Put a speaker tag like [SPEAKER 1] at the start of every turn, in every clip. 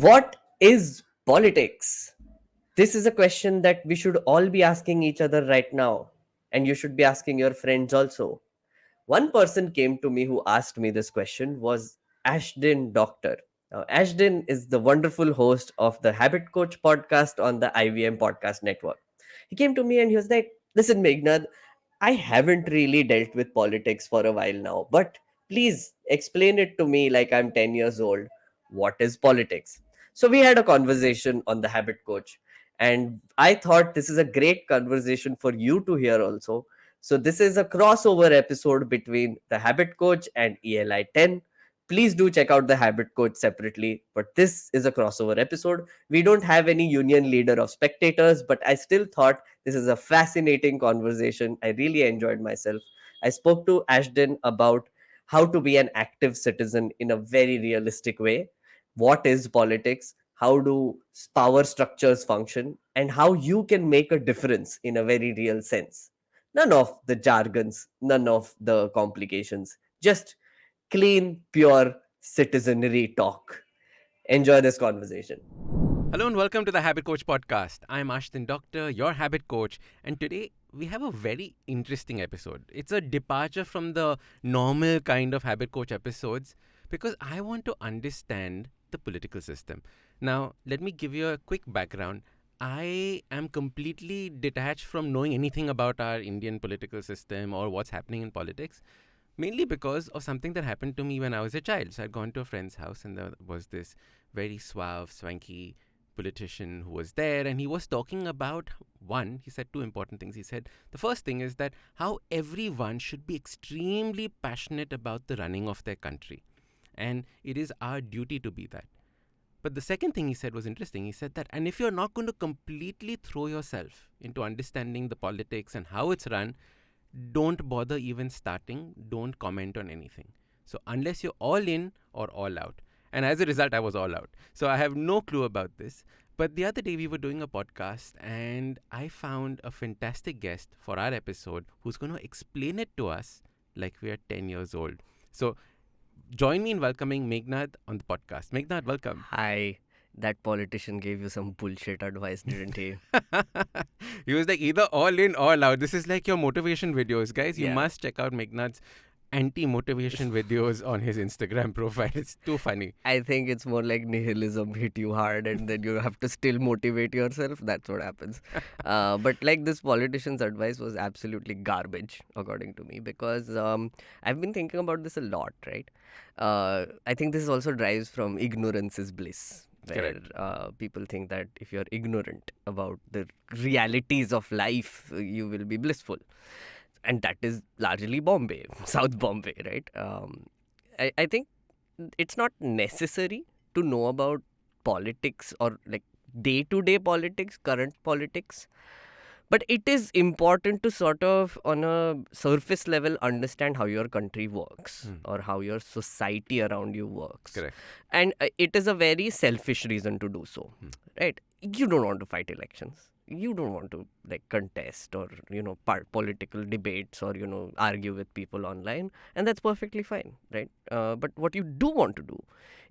[SPEAKER 1] What is politics? This is a question that we should all be asking each other right now, and you should be asking your friends also. One person came to me who asked me this question was Ashdin Doctor. Now, Ashdin is the wonderful host of the Habit Coach podcast on the IVM podcast network. He came to me and he was like, "Listen, Meghnad, I haven't really dealt with politics for a while now, but please explain it to me like I'm 10 years old. What is politics?" So we had a conversation on the Habit Coach, and I thought this is a great conversation for you to hear also. So this is a crossover episode between the Habit Coach and ELI10. Please do check out the Habit Coach separately, but this is a crossover episode. We don't have any union leader of spectators, but I still thought this is a fascinating conversation. I really enjoyed myself. I spoke to Ashden about how to be an active citizen in a very realistic way. What is politics? How do power structures function? And how you can make a difference in a very real sense. None of the jargons, none of the complications, just clean, pure citizenry talk. Enjoy this conversation.
[SPEAKER 2] Hello and welcome to the Habit Coach podcast. I'm Ashdin Doctor, your habit coach, and today we have a very interesting episode. It's a departure from the normal kind of habit coach episodes because I want to understand the political system. Now, let me give you a quick background. I am completely detached from knowing anything about our Indian political system or what's happening in politics. Mainly because of something that happened to me when I was a child. So I'd gone to a friend's house and there was this very suave, swanky politician who was there, and he was talking about he said two important things. He said the first thing is that how everyone should be extremely passionate about the running of their country, and it is our duty to be that. But the second thing he said was interesting. He said that, and if you're not going to completely throw yourself into understanding the politics and how it's run, don't bother even starting, don't comment on anything. So unless you're all in or all out. And as a result, I was all out. So I have no clue about this. But the other day we were doing a podcast and I found a fantastic guest for our episode who's going to explain it to us like we are 10 years old. So join me in welcoming Meghnad on the podcast. Meghnad, welcome.
[SPEAKER 1] Hi. That politician gave you some bullshit advice, didn't he?
[SPEAKER 2] He was like either all in, all out. This is like your motivation videos, guys. You
[SPEAKER 1] Yeah.
[SPEAKER 2] must check out Meghnad's anti-motivation videos on his Instagram profile. It's too funny.
[SPEAKER 1] I think it's more like nihilism hit you hard and then you have to still motivate yourself. That's what happens. But like this politician's advice was absolutely garbage, according to me, because I've been thinking about this a lot, right? I think this also drives from ignorance is bliss. Where people think that if you're ignorant about the realities of life, you will be blissful. And that is largely Bombay, South Bombay, right? I think it's not necessary to know about politics or like day-to-day politics, current politics. But it is important to sort of, on a surface level, understand how your country works or how your society around you works.
[SPEAKER 2] Correct.
[SPEAKER 1] And it is a very selfish reason to do so, right? You don't want to fight elections. You don't want to like contest or, political debates or, argue with people online. And that's perfectly fine, right? But what you do want to do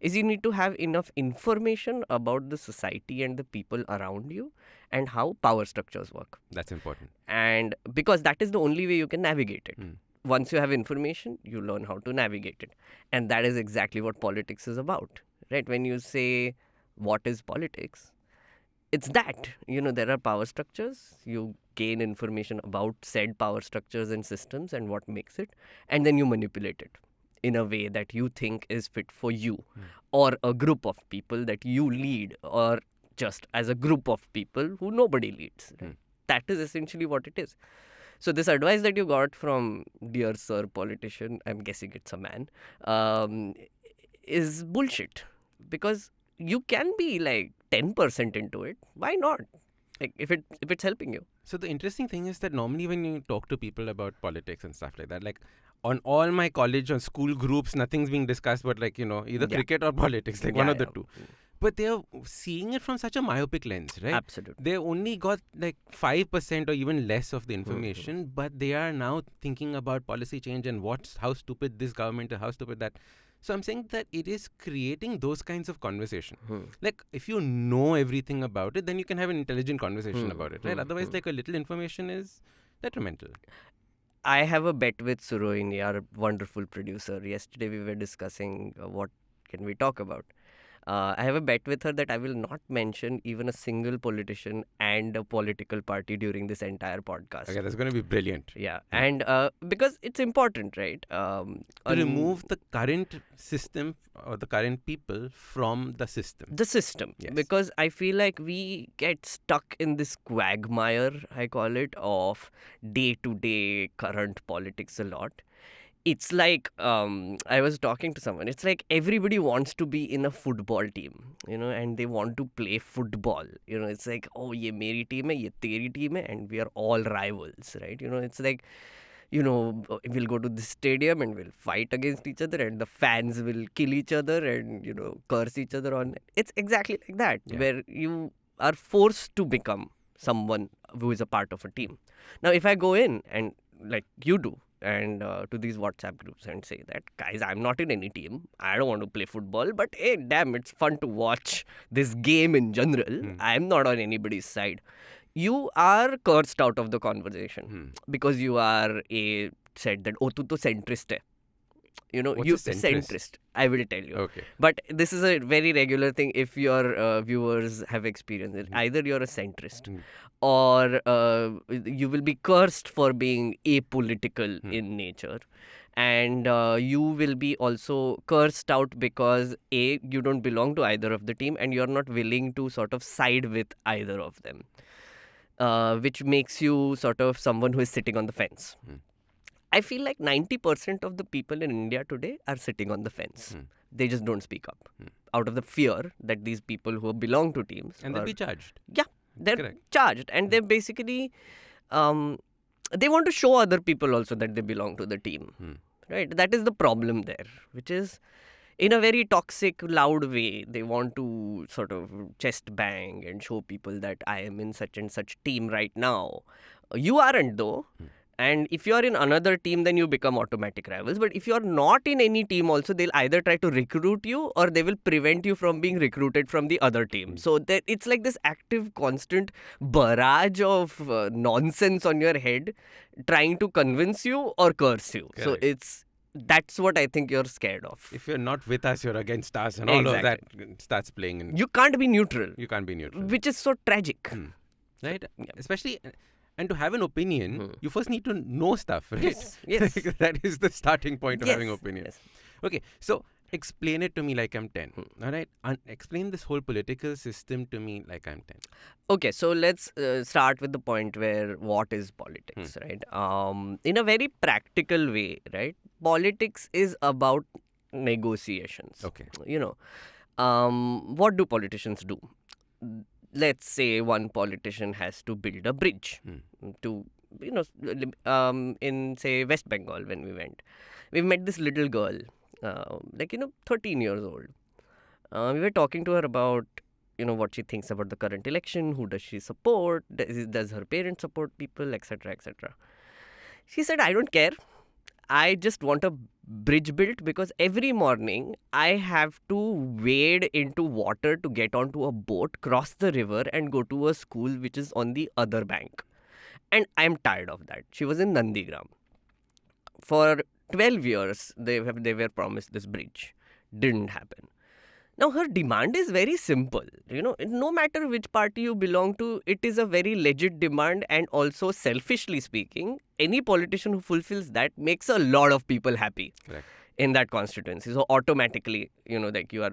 [SPEAKER 1] is you need to have enough information about the society and the people around you and how power structures work.
[SPEAKER 2] That's important.
[SPEAKER 1] And because that is the only way you can navigate it. Once you have information, you learn how to navigate it. And that is exactly what politics is about, right? When you say, what is politics? It's that, there are power structures. You gain information about said power structures and systems and what makes it. And then you manipulate it in a way that you think is fit for you or a group of people that you lead, or just as a group of people who nobody leads. Right? That is essentially what it is. So this advice that you got from dear sir politician, I'm guessing it's a man, is bullshit. Because you can be like 10% into it. Why not? Like if it's helping you.
[SPEAKER 2] So the interesting thing is that normally when you talk to people about politics and stuff like that, like on all my college or school groups, nothing's being discussed but like, either cricket or politics, like one of the two. But they're seeing it from such a myopic lens, right?
[SPEAKER 1] Absolutely.
[SPEAKER 2] They only got like 5% or even less of the information, but they are now thinking about policy change and how stupid this government or how stupid that. So I'm saying that it is creating those kinds of conversation.
[SPEAKER 1] Hmm.
[SPEAKER 2] Like if you know everything about it, then you can have an intelligent conversation
[SPEAKER 1] Hmm.
[SPEAKER 2] about it, right?
[SPEAKER 1] Hmm.
[SPEAKER 2] Otherwise,
[SPEAKER 1] Hmm.
[SPEAKER 2] like a little information is detrimental.
[SPEAKER 1] I have a bet with Surohini, our wonderful producer. Yesterday we were discussing what can we talk about. I have a bet with her that I will not mention even a single politician and a political party during this entire podcast.
[SPEAKER 2] Okay, that's going to be brilliant.
[SPEAKER 1] Yeah,
[SPEAKER 2] Yeah.
[SPEAKER 1] and because it's important, right?
[SPEAKER 2] To remove the current system or the current people from the system.
[SPEAKER 1] The system,
[SPEAKER 2] Yes.
[SPEAKER 1] because I feel like we get stuck in this quagmire, I call it, of day-to-day current politics a lot. It's like I was talking to someone. It's like everybody wants to be in a football team, and they want to play football. It's like, oh, ye meri team hai, ye teri team hai, and we are all rivals, right? It's like, we'll go to the stadium and we'll fight against each other, and the fans will kill each other and curse each other on. It's exactly like that,
[SPEAKER 2] Yeah.
[SPEAKER 1] where you are forced to become someone who is a part of a team. Now, if I go in and like you do, and to these WhatsApp groups and say that, guys, I'm not in any team. I don't want to play football, but hey, damn, it's fun to watch this game in general. I'm not on anybody's side. You are cursed out of the conversation because you are said that, oh, tu to centrist hai.
[SPEAKER 2] What's
[SPEAKER 1] You
[SPEAKER 2] a centrist?
[SPEAKER 1] I will tell you.
[SPEAKER 2] Okay.
[SPEAKER 1] But this is a very regular thing if your viewers have experienced it. Either you're a centrist or you will be cursed for being apolitical in nature. And you will be also cursed out because you don't belong to either of the team and you're not willing to sort of side with either of them. Which makes you sort of someone who is sitting on the fence. I feel like 90% of the people in India today are sitting on the fence. They just don't speak up out of the fear that these people who belong to teams
[SPEAKER 2] And they'll be charged.
[SPEAKER 1] Yeah, they're
[SPEAKER 2] Correct.
[SPEAKER 1] charged, and they're basically they want to show other people also that they belong to the team. Right? That is the problem there, which is in a very toxic, loud way. They want to sort of chest bang and show people that I am in such and such team right now. You aren't, though. And if you are in another team, then you become automatic rivals. But if you are not in any team also, they'll either try to recruit you or they will prevent you from being recruited from the other team. So that it's like this active, constant barrage of nonsense on your head trying to convince you or curse you.
[SPEAKER 2] Correct.
[SPEAKER 1] So that's what I think you're scared of.
[SPEAKER 2] If you're not with us, you're against us, and all of that starts playing in.
[SPEAKER 1] You can't be neutral.
[SPEAKER 2] You can't be neutral.
[SPEAKER 1] Which is so tragic.
[SPEAKER 2] Right? Especially, and to have an opinion, you first need to know stuff, right?
[SPEAKER 1] Yes.
[SPEAKER 2] That is the starting point of having opinion.
[SPEAKER 1] Yes.
[SPEAKER 2] Okay, so explain it to me like I'm 10. All right? Explain this whole political system to me like I'm 10.
[SPEAKER 1] Okay, so let's start with the point where what is politics, right? In a very practical way, right? Politics is about negotiations.
[SPEAKER 2] Okay.
[SPEAKER 1] What do politicians do? Let's say one politician has to build a bridge to, in say West Bengal when we met this little girl, 13 years old. We were talking to her about, what she thinks about the current election, who does she support, does her parents support people, etc., etc. She said, I don't care. I just want a bridge built because every morning I have to wade into water to get onto a boat, cross the river and go to a school which is on the other bank. And I'm tired of that. She was in Nandigram. For 12 years, they were promised this bridge. Didn't happen. Now, her demand is very simple. No matter which party you belong to, it is a very legit demand. And also, selfishly speaking, any politician who fulfills that makes a lot of people happy in that constituency. So, automatically, you are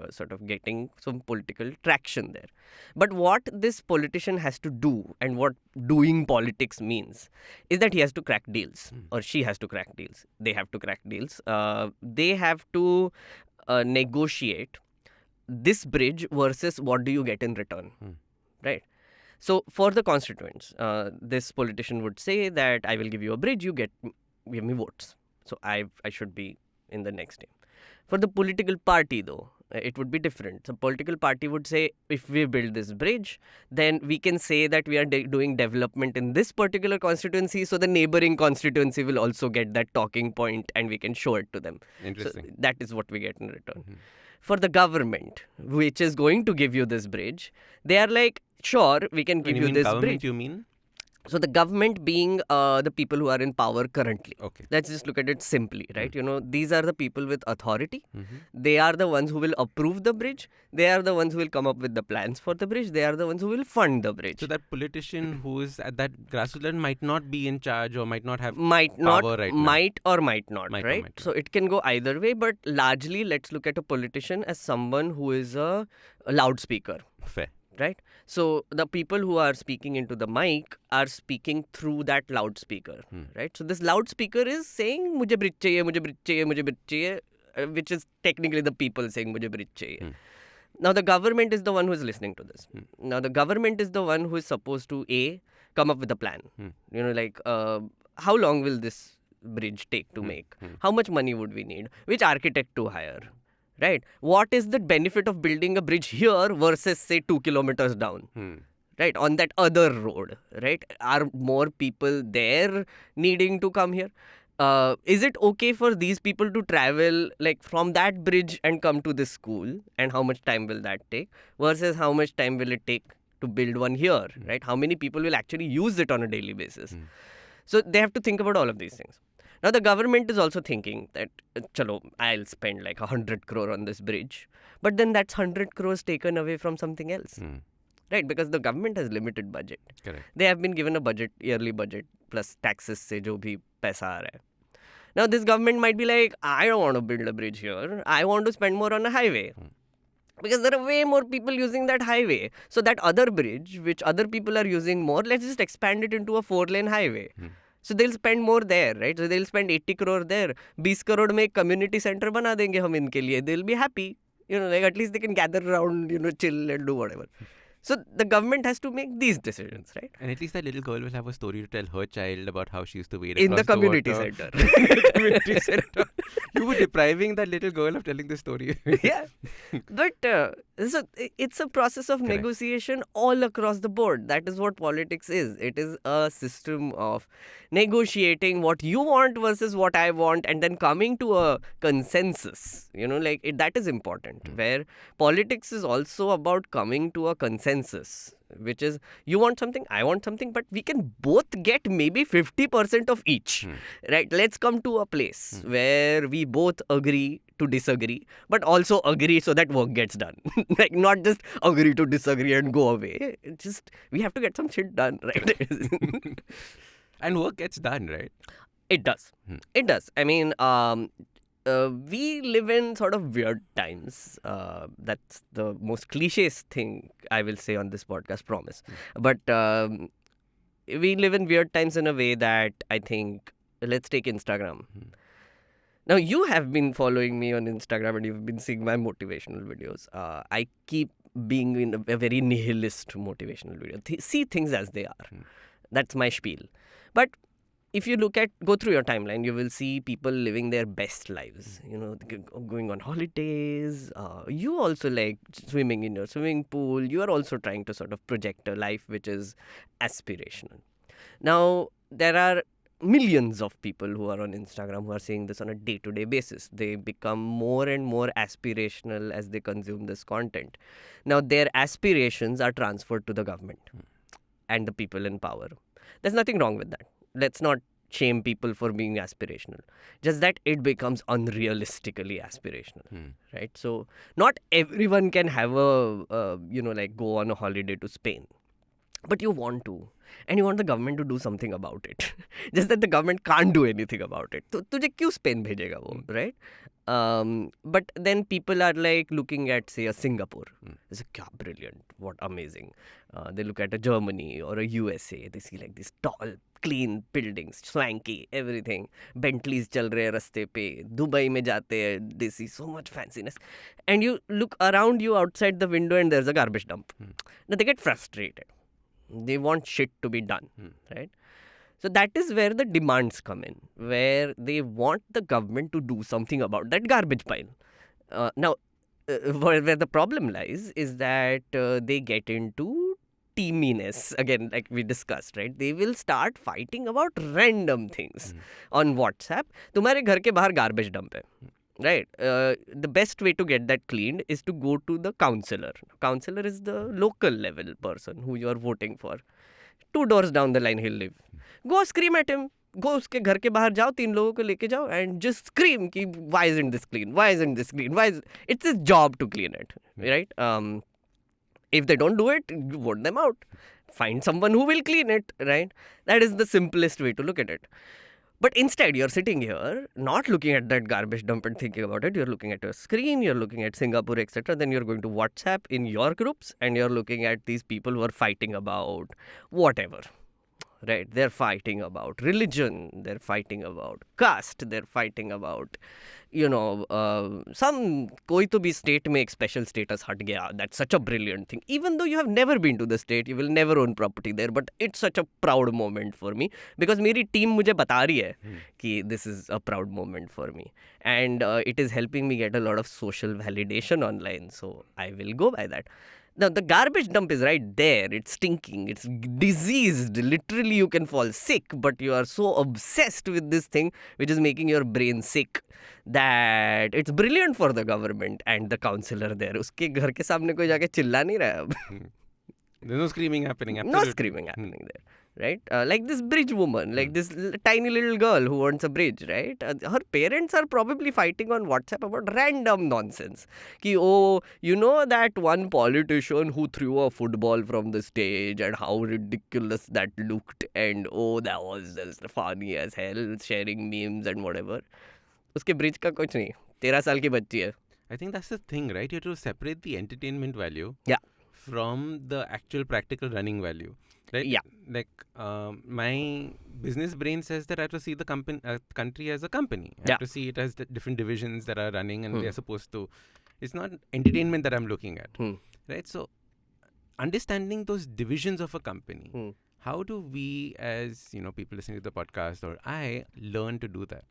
[SPEAKER 1] sort of getting some political traction there. But what this politician has to do and what doing politics means is that he has to crack deals or she has to crack deals. They have to crack deals. They have to negotiate this bridge versus what do you get in return, right? So for the constituents, this politician would say that I will give you a bridge, you give me votes. So I should be in the next team. For the political party though, It would be different. So political party would say, if we build this bridge, then we can say that we are doing development in this particular constituency, so the neighboring constituency will also get that talking point and we can show it to them. So
[SPEAKER 2] Interesting.
[SPEAKER 1] that is what we get in return.
[SPEAKER 2] Mhm.
[SPEAKER 1] For the government, which is going to give you this bridge, they are like, sure, we can
[SPEAKER 2] When
[SPEAKER 1] give
[SPEAKER 2] you
[SPEAKER 1] you
[SPEAKER 2] mean
[SPEAKER 1] this
[SPEAKER 2] government,
[SPEAKER 1] bridge.
[SPEAKER 2] you mean?
[SPEAKER 1] So the government being the people who are in power currently.
[SPEAKER 2] Okay.
[SPEAKER 1] Let's just look at it simply, right? These are the people with authority.
[SPEAKER 2] Mm-hmm.
[SPEAKER 1] They are the ones who will approve the bridge. They are the ones who will come up with the plans for the bridge. They are the ones who will fund the bridge.
[SPEAKER 2] So that politician who is at that grassroots level might not be in charge or might not have
[SPEAKER 1] might not,
[SPEAKER 2] power right now.
[SPEAKER 1] might or might not,
[SPEAKER 2] Might or
[SPEAKER 1] right?
[SPEAKER 2] might not.
[SPEAKER 1] So it can go either way, but largely let's look at a politician as someone who is a loudspeaker.
[SPEAKER 2] Fair.
[SPEAKER 1] Right? So the people who are speaking into the mic are speaking through that loudspeaker, right? So this loudspeaker is saying, "Mujhe bridge chahiye, mujhe bridge chahiye, mujhe bridge chahiye," which is technically the people saying, "Mujhe bridge chahiye." Now the government is the one who is listening to this. Now the government is the one who is supposed to come up with a plan. Like how long will this bridge take to make? How much money would we need? Which architect to hire? Right? What is the benefit of building a bridge here versus say 2 kilometers down? Right? On that other road, right? Are more people there needing to come here? Is it okay for these people to travel like from that bridge and come to this school? And how much time will that take? Versus how much time will it take to build one here? Right? How many people will actually use it on a daily basis? So they have to think about all of these things. Now the government is also thinking that, chalo, I'll spend like 100 crore on this bridge. But then that's 100 crores taken away from something else. Right? Because the government has limited budget.
[SPEAKER 2] Correct.
[SPEAKER 1] They have been given a budget, yearly budget, plus taxes se jo bhi paisa aa raha hai. Now this government might be like, I don't want to build a bridge here. I want to spend more on a highway. Because there are way more people using that highway. So that other bridge, which other people are using more, let's just expand it into a 4-lane highway. So they'll spend more there, right? So they'll spend 80 crore there. 20 crore में एक community center बना देंगे हम इनके लिए. They'll be happy. Like at least they can gather around, chill and do whatever. So the government has to make these decisions, right?
[SPEAKER 2] And at least that little girl will have a story to tell her child about how she used to wait
[SPEAKER 1] In the
[SPEAKER 2] across
[SPEAKER 1] community
[SPEAKER 2] water.
[SPEAKER 1] center.
[SPEAKER 2] In the community center. You were depriving that little girl of telling this story.
[SPEAKER 1] Yeah. But so it's a process of negotiation all across the board. That is what politics is. It is a system of negotiating what you want versus what I want and then coming to a consensus. That is important. Where politics is also about coming to a consensus, which is you want something, I want something, but we can both get maybe 50% of each. Right? Let's come to a place where we both agree to disagree, but also agree so that work gets done. Like not just agree to disagree and go away. It's just we have to get some shit done, right?
[SPEAKER 2] And work gets done, right?
[SPEAKER 1] It does. It does. I mean, we live in sort of weird times. That's the most cliché thing I will say on this podcast, promise. But we live in weird times in a way that I think, let's take Instagram. Now, you have been following me on Instagram and you've been seeing my motivational videos. I keep being in a very nihilist motivational video. See things as they are. That's my spiel. But if you go through your timeline, you will see people living their best lives, going on holidays. You also like swimming in your swimming pool. You are also trying to sort of project a life which is aspirational. Now, there are millions of people who are on Instagram who are seeing this on a day-to-day basis. They become more and more aspirational as they consume this content. Now, their aspirations are transferred to the government and the people in power. There's nothing wrong with that. Let's not shame people for being aspirational. Just that it becomes unrealistically aspirational, right? So not everyone can have go on a holiday to Spain. But you want to. And you want the government to do something about it. Just that the government can't do anything about it. So तुझे क्यों Spain भेजेगा वो, right? But then people are like looking at, say, a Singapore. They say, "Kya brilliant, what amazing." They look at a Germany or a USA. They see like these tall, clean buildings, swanky, everything. Bentleys चल रहे हैं रास्ते पे. Dubai में जाते हैं. They see so much fanciness. And you look around you outside the window and there's a garbage dump. Now they get frustrated. They want shit to be done, right? So that is where the demands come in, where they want the government to do something about that garbage pile. Now, where the problem lies is that they get into teaminess again, like we discussed, right? They will start fighting about random things on WhatsApp. तुम्हारे घर के बाहर garbage dump है, right? The best way to get that cleaned is to go to the counselor. Counselor is the local level person who you are voting for. 2 doors down the line he'll live. Go scream at him. Go उसके घर के बाहर जाओ, 3 लोगों को लेके जाओ and just scream कि why isn't this clean? Why isn't this clean? It's his job to clean it, right? If they don't do it, vote them out. Find someone who will clean it, right? That is the simplest way to look at it. But instead, you're sitting here, not looking at that garbage dump and thinking about it. You're looking at your screen, you're looking at Singapore, etc. Then you're going to WhatsApp in your groups and you're looking at these people who are fighting about whatever. Right, they're fighting about religion, they're fighting about caste, they're fighting about, some koi to bhi state mein ek special status hat gaya. That's such a brilliant thing. Even though you have never been to the state, you will never own property there, but it's such a proud moment for me because meri team mujhe bata rahi hai ki this is a proud moment for me, and it is helping me get a lot of social validation online, so I will go by that. Now, the garbage dump is right there. It's stinking. It's diseased. Literally, you can fall sick, but you are so obsessed with this thing, which is making your brain sick, that it's brilliant for the government and the councillor there. उसके घर के सामने कोई जाके चिल्ला नहीं रहा है अब.
[SPEAKER 2] There's no screaming happening.
[SPEAKER 1] No
[SPEAKER 2] Absolutely.
[SPEAKER 1] screaming happening there. Right? Like this bridge woman, like this tiny little girl who wants a bridge, right? Her parents are probably fighting on WhatsApp about random nonsense. Ki, oh, you know that one politician who threw a football from the stage and how ridiculous that looked, and oh, that was just funny as hell, sharing memes and whatever. उसके bridge का कुछ नहीं, 13 साल की बच्ची है.
[SPEAKER 2] I think that's the thing, right? You have to separate the entertainment value from the actual practical running value. Right?
[SPEAKER 1] Yeah.
[SPEAKER 2] Like my business brain says that I have to see the country as a company. I have to see it as the different divisions that are running and they're supposed to. It's not entertainment that I'm looking at. Right? So understanding those divisions of a company, how do we as people listening to the podcast or I learn to do that?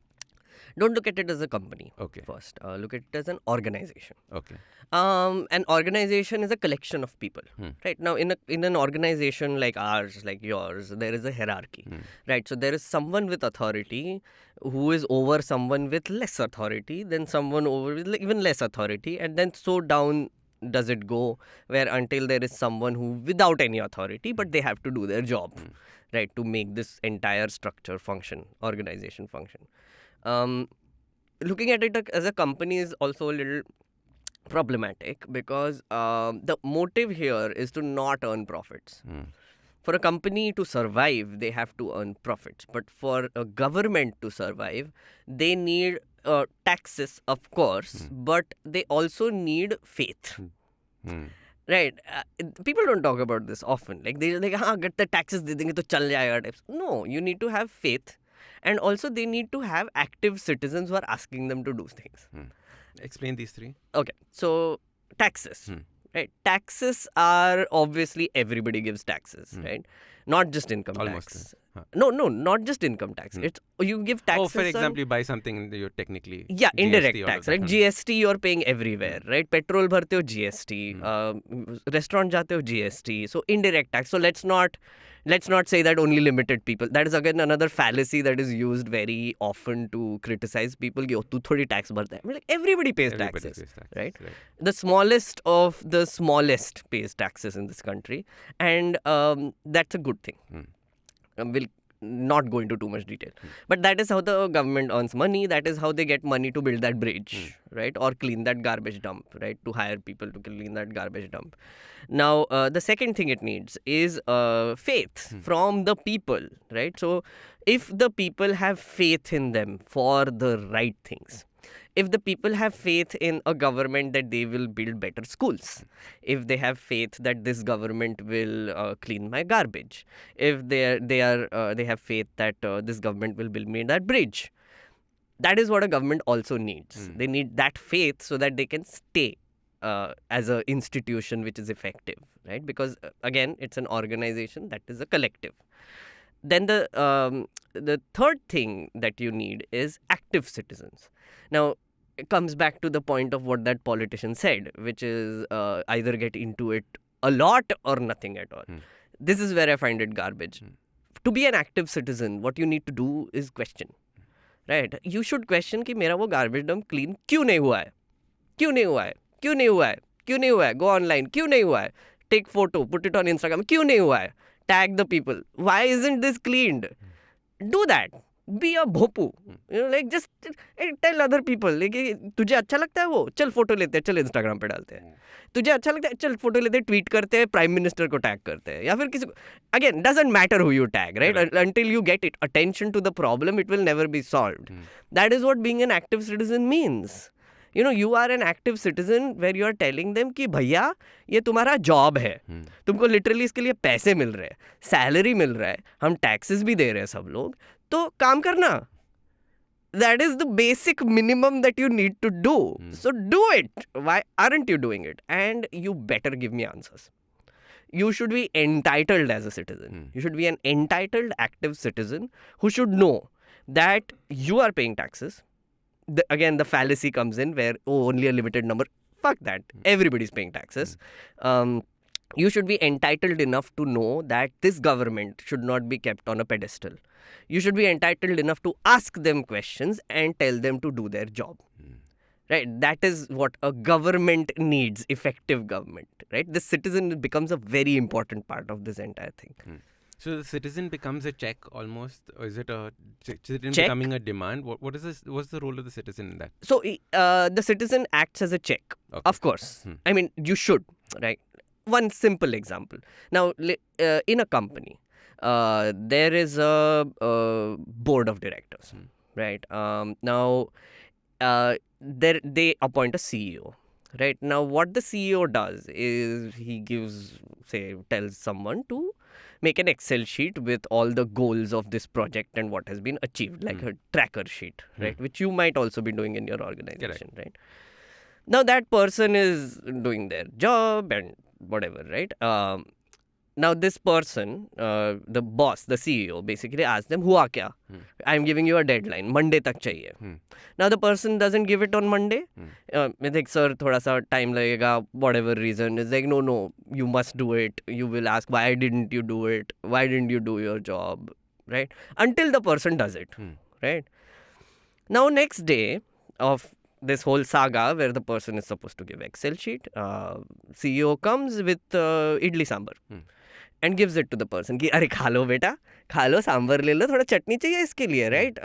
[SPEAKER 1] Don't look at it as a company.
[SPEAKER 2] Okay.
[SPEAKER 1] First, look at it as an organization.
[SPEAKER 2] Okay.
[SPEAKER 1] An organization is a collection of people, right? Now, in an organization like ours, like yours, there is a hierarchy, right? So there is someone with authority who is over someone with less authority, then someone over with even less authority, and then so down does it go, where until there is someone who without any authority, but they have to do their job, right, to make this entire structure function, organization function. Looking at it as a company is also a little problematic because the motive here is to not earn profits. For a company to survive, they have to earn profits. But for a government to survive, they need taxes, of course, but they also need faith. Right? People don't talk about this often. Like, they're like, get the taxes, de denge to chal jayega types. No, you need to have faith. And also, they need to have active citizens who are asking them to do things.
[SPEAKER 2] Explain these three.
[SPEAKER 1] Okay. So, taxes. Right? Taxes are obviously everybody gives taxes, right? Not just income tax. No, not just income tax. It's you give taxes.
[SPEAKER 2] Oh, for example, you buy something, you're technically
[SPEAKER 1] indirect
[SPEAKER 2] GST
[SPEAKER 1] tax, right? GST you're paying everywhere, right? Petrol bharte ho GST, restaurant jate ho GST. So indirect tax. So let's not say that only limited people. That is again another fallacy that is used very often to criticize people. Ki, oh, tu thodi tax bharta hai. I mean, like everybody pays taxes, right? The smallest of the smallest pays taxes in this country, and that's a good thing. We'll not go into too much detail. But that is how the government earns money. That is how they get money to build that bridge, right? Or clean that garbage dump, right? To hire people to clean that garbage dump. Now, the second thing it needs is faith from the people, right? So, if the people have faith in them for the right things, if the people have faith in a government that they will build better schools, if they have faith that this government will clean my garbage, if they have faith that this government will build me that bridge, that is what a government also needs. They need that faith so that they can stay as an institution which is effective, right? Because again, it's an organization that is a collective. Then the third thing that you need is active citizens. Now, it comes back to the point of what that politician said, which is either get into it a lot or nothing at all. This is where I find it garbage. To be an active citizen, what you need to do is question. Right? You should question कि मेरा वो garbage dump clean क्यों नहीं हुआ है? क्यों नहीं हुआ है? क्यों नहीं हुआ है? क्यों नहीं हुआ है? Go online. क्यों नहीं हुआ है? Take photo, put it on Instagram. क्यों नहीं हुआ है? Tag the people. Why isn't this cleaned? Do that. Be a bhopu. Like just tell other people. Like, तुझे अच्छा लगता है वो? चल फोटो लेते हैं, चल Instagram पे डालते हैं. तुझे अच्छा लगता है, चल फोटो लेते हैं, ट्वीट करते हैं, प्राइम मिनिस्टर को टैग करते हैं, या फिर किसी को. Again, doesn't matter who you tag, right? Until you get it attention to the problem, it will never be solved. That is what being an active citizen means. You are an active citizen where you are telling them कि भैया ये तुम्हारा job है, तुमको literally इसके लिए पैसे मिल रहे हैं, सैलरी मिल रहा है, हम टैक्सेस भी दे रहे हैं सब लोग, तो काम करना. That is the basic minimum that you need to do. So do it. Why aren't you doing it? And you better give me answers. You should be entitled as a citizen. You should be an entitled, active citizen who should know that you are paying taxes. Again, the fallacy comes in where, only a limited number. Fuck that. Everybody's paying taxes. You should be entitled enough to know that this government should not be kept on a pedestal. You should be entitled enough to ask them questions and tell them to do their job. Right? That is what a government needs, effective government. Right? The citizen becomes a very important part of this entire thing.
[SPEAKER 2] So the citizen becomes a check almost, or is it a citizen
[SPEAKER 1] check?
[SPEAKER 2] Becoming a demand? What is this? What's the role of the citizen in that?
[SPEAKER 1] So the citizen acts as a check. Okay. Of course. I mean, you should, right? One simple example. Now, in a company, there is a board of directors, right? Now, they appoint a CEO. Right? Now, what the CEO does is he tells someone to make an Excel sheet with all the goals of this project and what has been achieved, like a tracker sheet, right? Which you might also be doing in your organization, right? Now, that person is doing their job and whatever, right? Now, this person, the boss, the CEO, basically asks them, "Hua kya? I'm giving you a deadline. Monday tak chahiye." Now, the person doesn't give it on Monday. I think, sir, thoda sa time lagega, whatever reason. It's like, no, you must do it. You will ask, why didn't you do it? Why didn't you do your job? Right? Until the person does it. Right? Now, next day of this whole saga where the person is supposed to give Excel sheet, CEO comes with idli sambar. And gives it to the person कि अरे खा लो बेटा, खा लो, सांभर ले लो, थोड़ा चटनी चाहिए इसके लिए, right?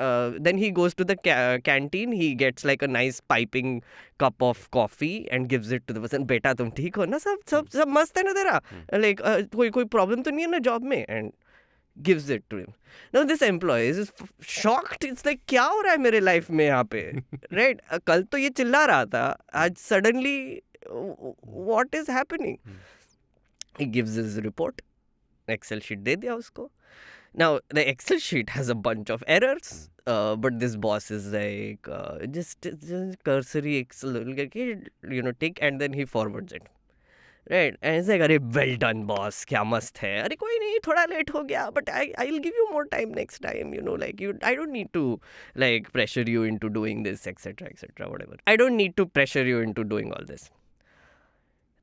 [SPEAKER 1] Then he goes to the canteen, he gets like a nice piping cup of coffee and gives it to the person. बेटा तुम ठीक हो ना, सब मस्त है ना तेरा, like कोई problem तो नहीं है ना job में, and gives it to him. Now this employee is shocked. It's like क्या हो रहा है मेरे life में यहाँ पे, right? कल तो ये चिल्ला रहा था, आज suddenly what is happening? He gives his report. Excel sheet दे दिया उसको. Now the Excel sheet has a bunch of errors, but this boss is like just cursory Excel tick, and then he forwards it. Right? And it's like, अरे well done boss, क्या मस्त है. अरे कोई नहीं, थोड़ा late हो गया, but I'll give you more time next time. I don't need to like pressure you into doing this, etc., whatever. I don't need to pressure you into doing all this.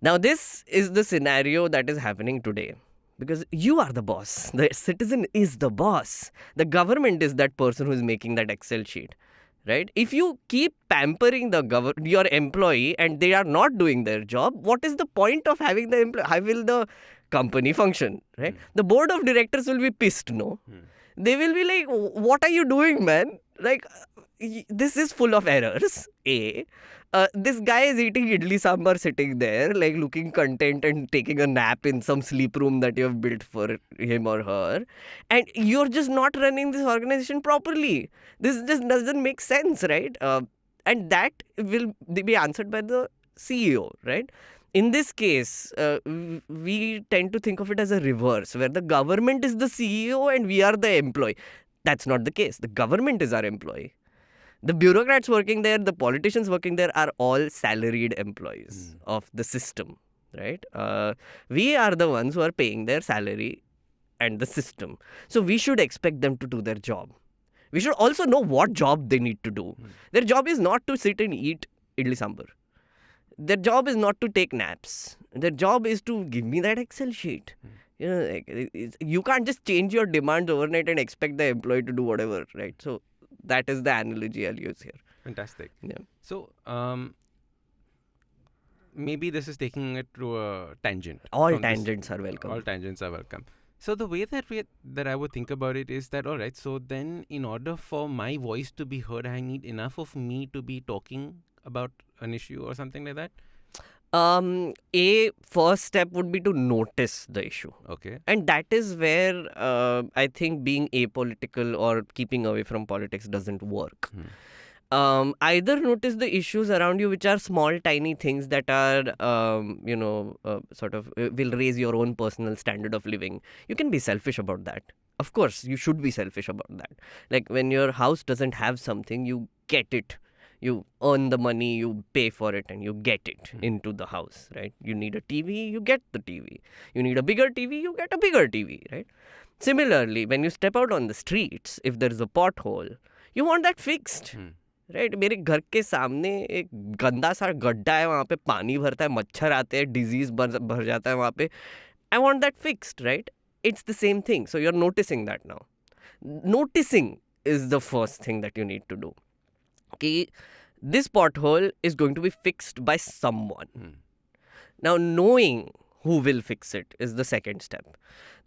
[SPEAKER 1] Now this is the scenario that is happening today. Because you are the boss. The citizen is the boss. The government is that person who is making that Excel sheet. Right? If you keep pampering your employee and they are not doing their job, what is the point of having the employee? How will the company function? Right? The board of directors will be pissed, no? They will be like, what are you doing, man? Like, this is full of errors, A. This guy is eating idli sambar sitting there, like looking content and taking a nap in some sleep room that you have built for him or her. And you're just not running this organization properly. This just doesn't make sense, right? And that will be answered by the CEO, right? In this case, we tend to think of it as a reverse, where the government is the CEO and we are the employee. That's not the case. The government is our employee. The bureaucrats working there, the politicians working there are all salaried employees of the system, right? We are the ones who are paying their salary and the system. So we should expect them to do their job. We should also know what job they need to do. Their job is not to sit and eat idli sambar. Their job is not to take naps. Their job is to give me that Excel sheet. You can't just change your demands overnight and expect the employee to do whatever, right? So that is the analogy I'll use here.
[SPEAKER 2] Fantastic.
[SPEAKER 1] Yeah.
[SPEAKER 2] So, maybe this is taking it to a tangent.
[SPEAKER 1] All tangents are welcome.
[SPEAKER 2] All tangents are welcome. So the way that I would think about it is that, all right, so then in order for my voice to be heard, I need enough of me to be talking about an issue or something like that.
[SPEAKER 1] A first step would be to notice the issue.
[SPEAKER 2] Okay.
[SPEAKER 1] And that is where I think being apolitical or keeping away from politics doesn't work. Either notice the issues around you, which are small, tiny things that are, will raise your own personal standard of living. You can be selfish about that. Of course, you should be selfish about that. Like when your house doesn't have something, you get it. You earn the money, you pay for it, and you get it into the house, right? You need a TV, you get the TV. You need a bigger TV, you get a bigger TV, right? Similarly, when you step out on the streets, if there is a pothole, you want that fixed. Right मेरे घर के सामने एक गंदा सा गड्ढा है, वहाँ पे पानी भरता है, मच्छर आते हैं, डिजीज भर जाता है वहाँ पे. I want that fixed, right? It's the same thing. So you are noticing that now. Noticing is the first thing that you need to do. कि this pothole is going to be fixed by someone. Now, knowing who will fix it is the second step.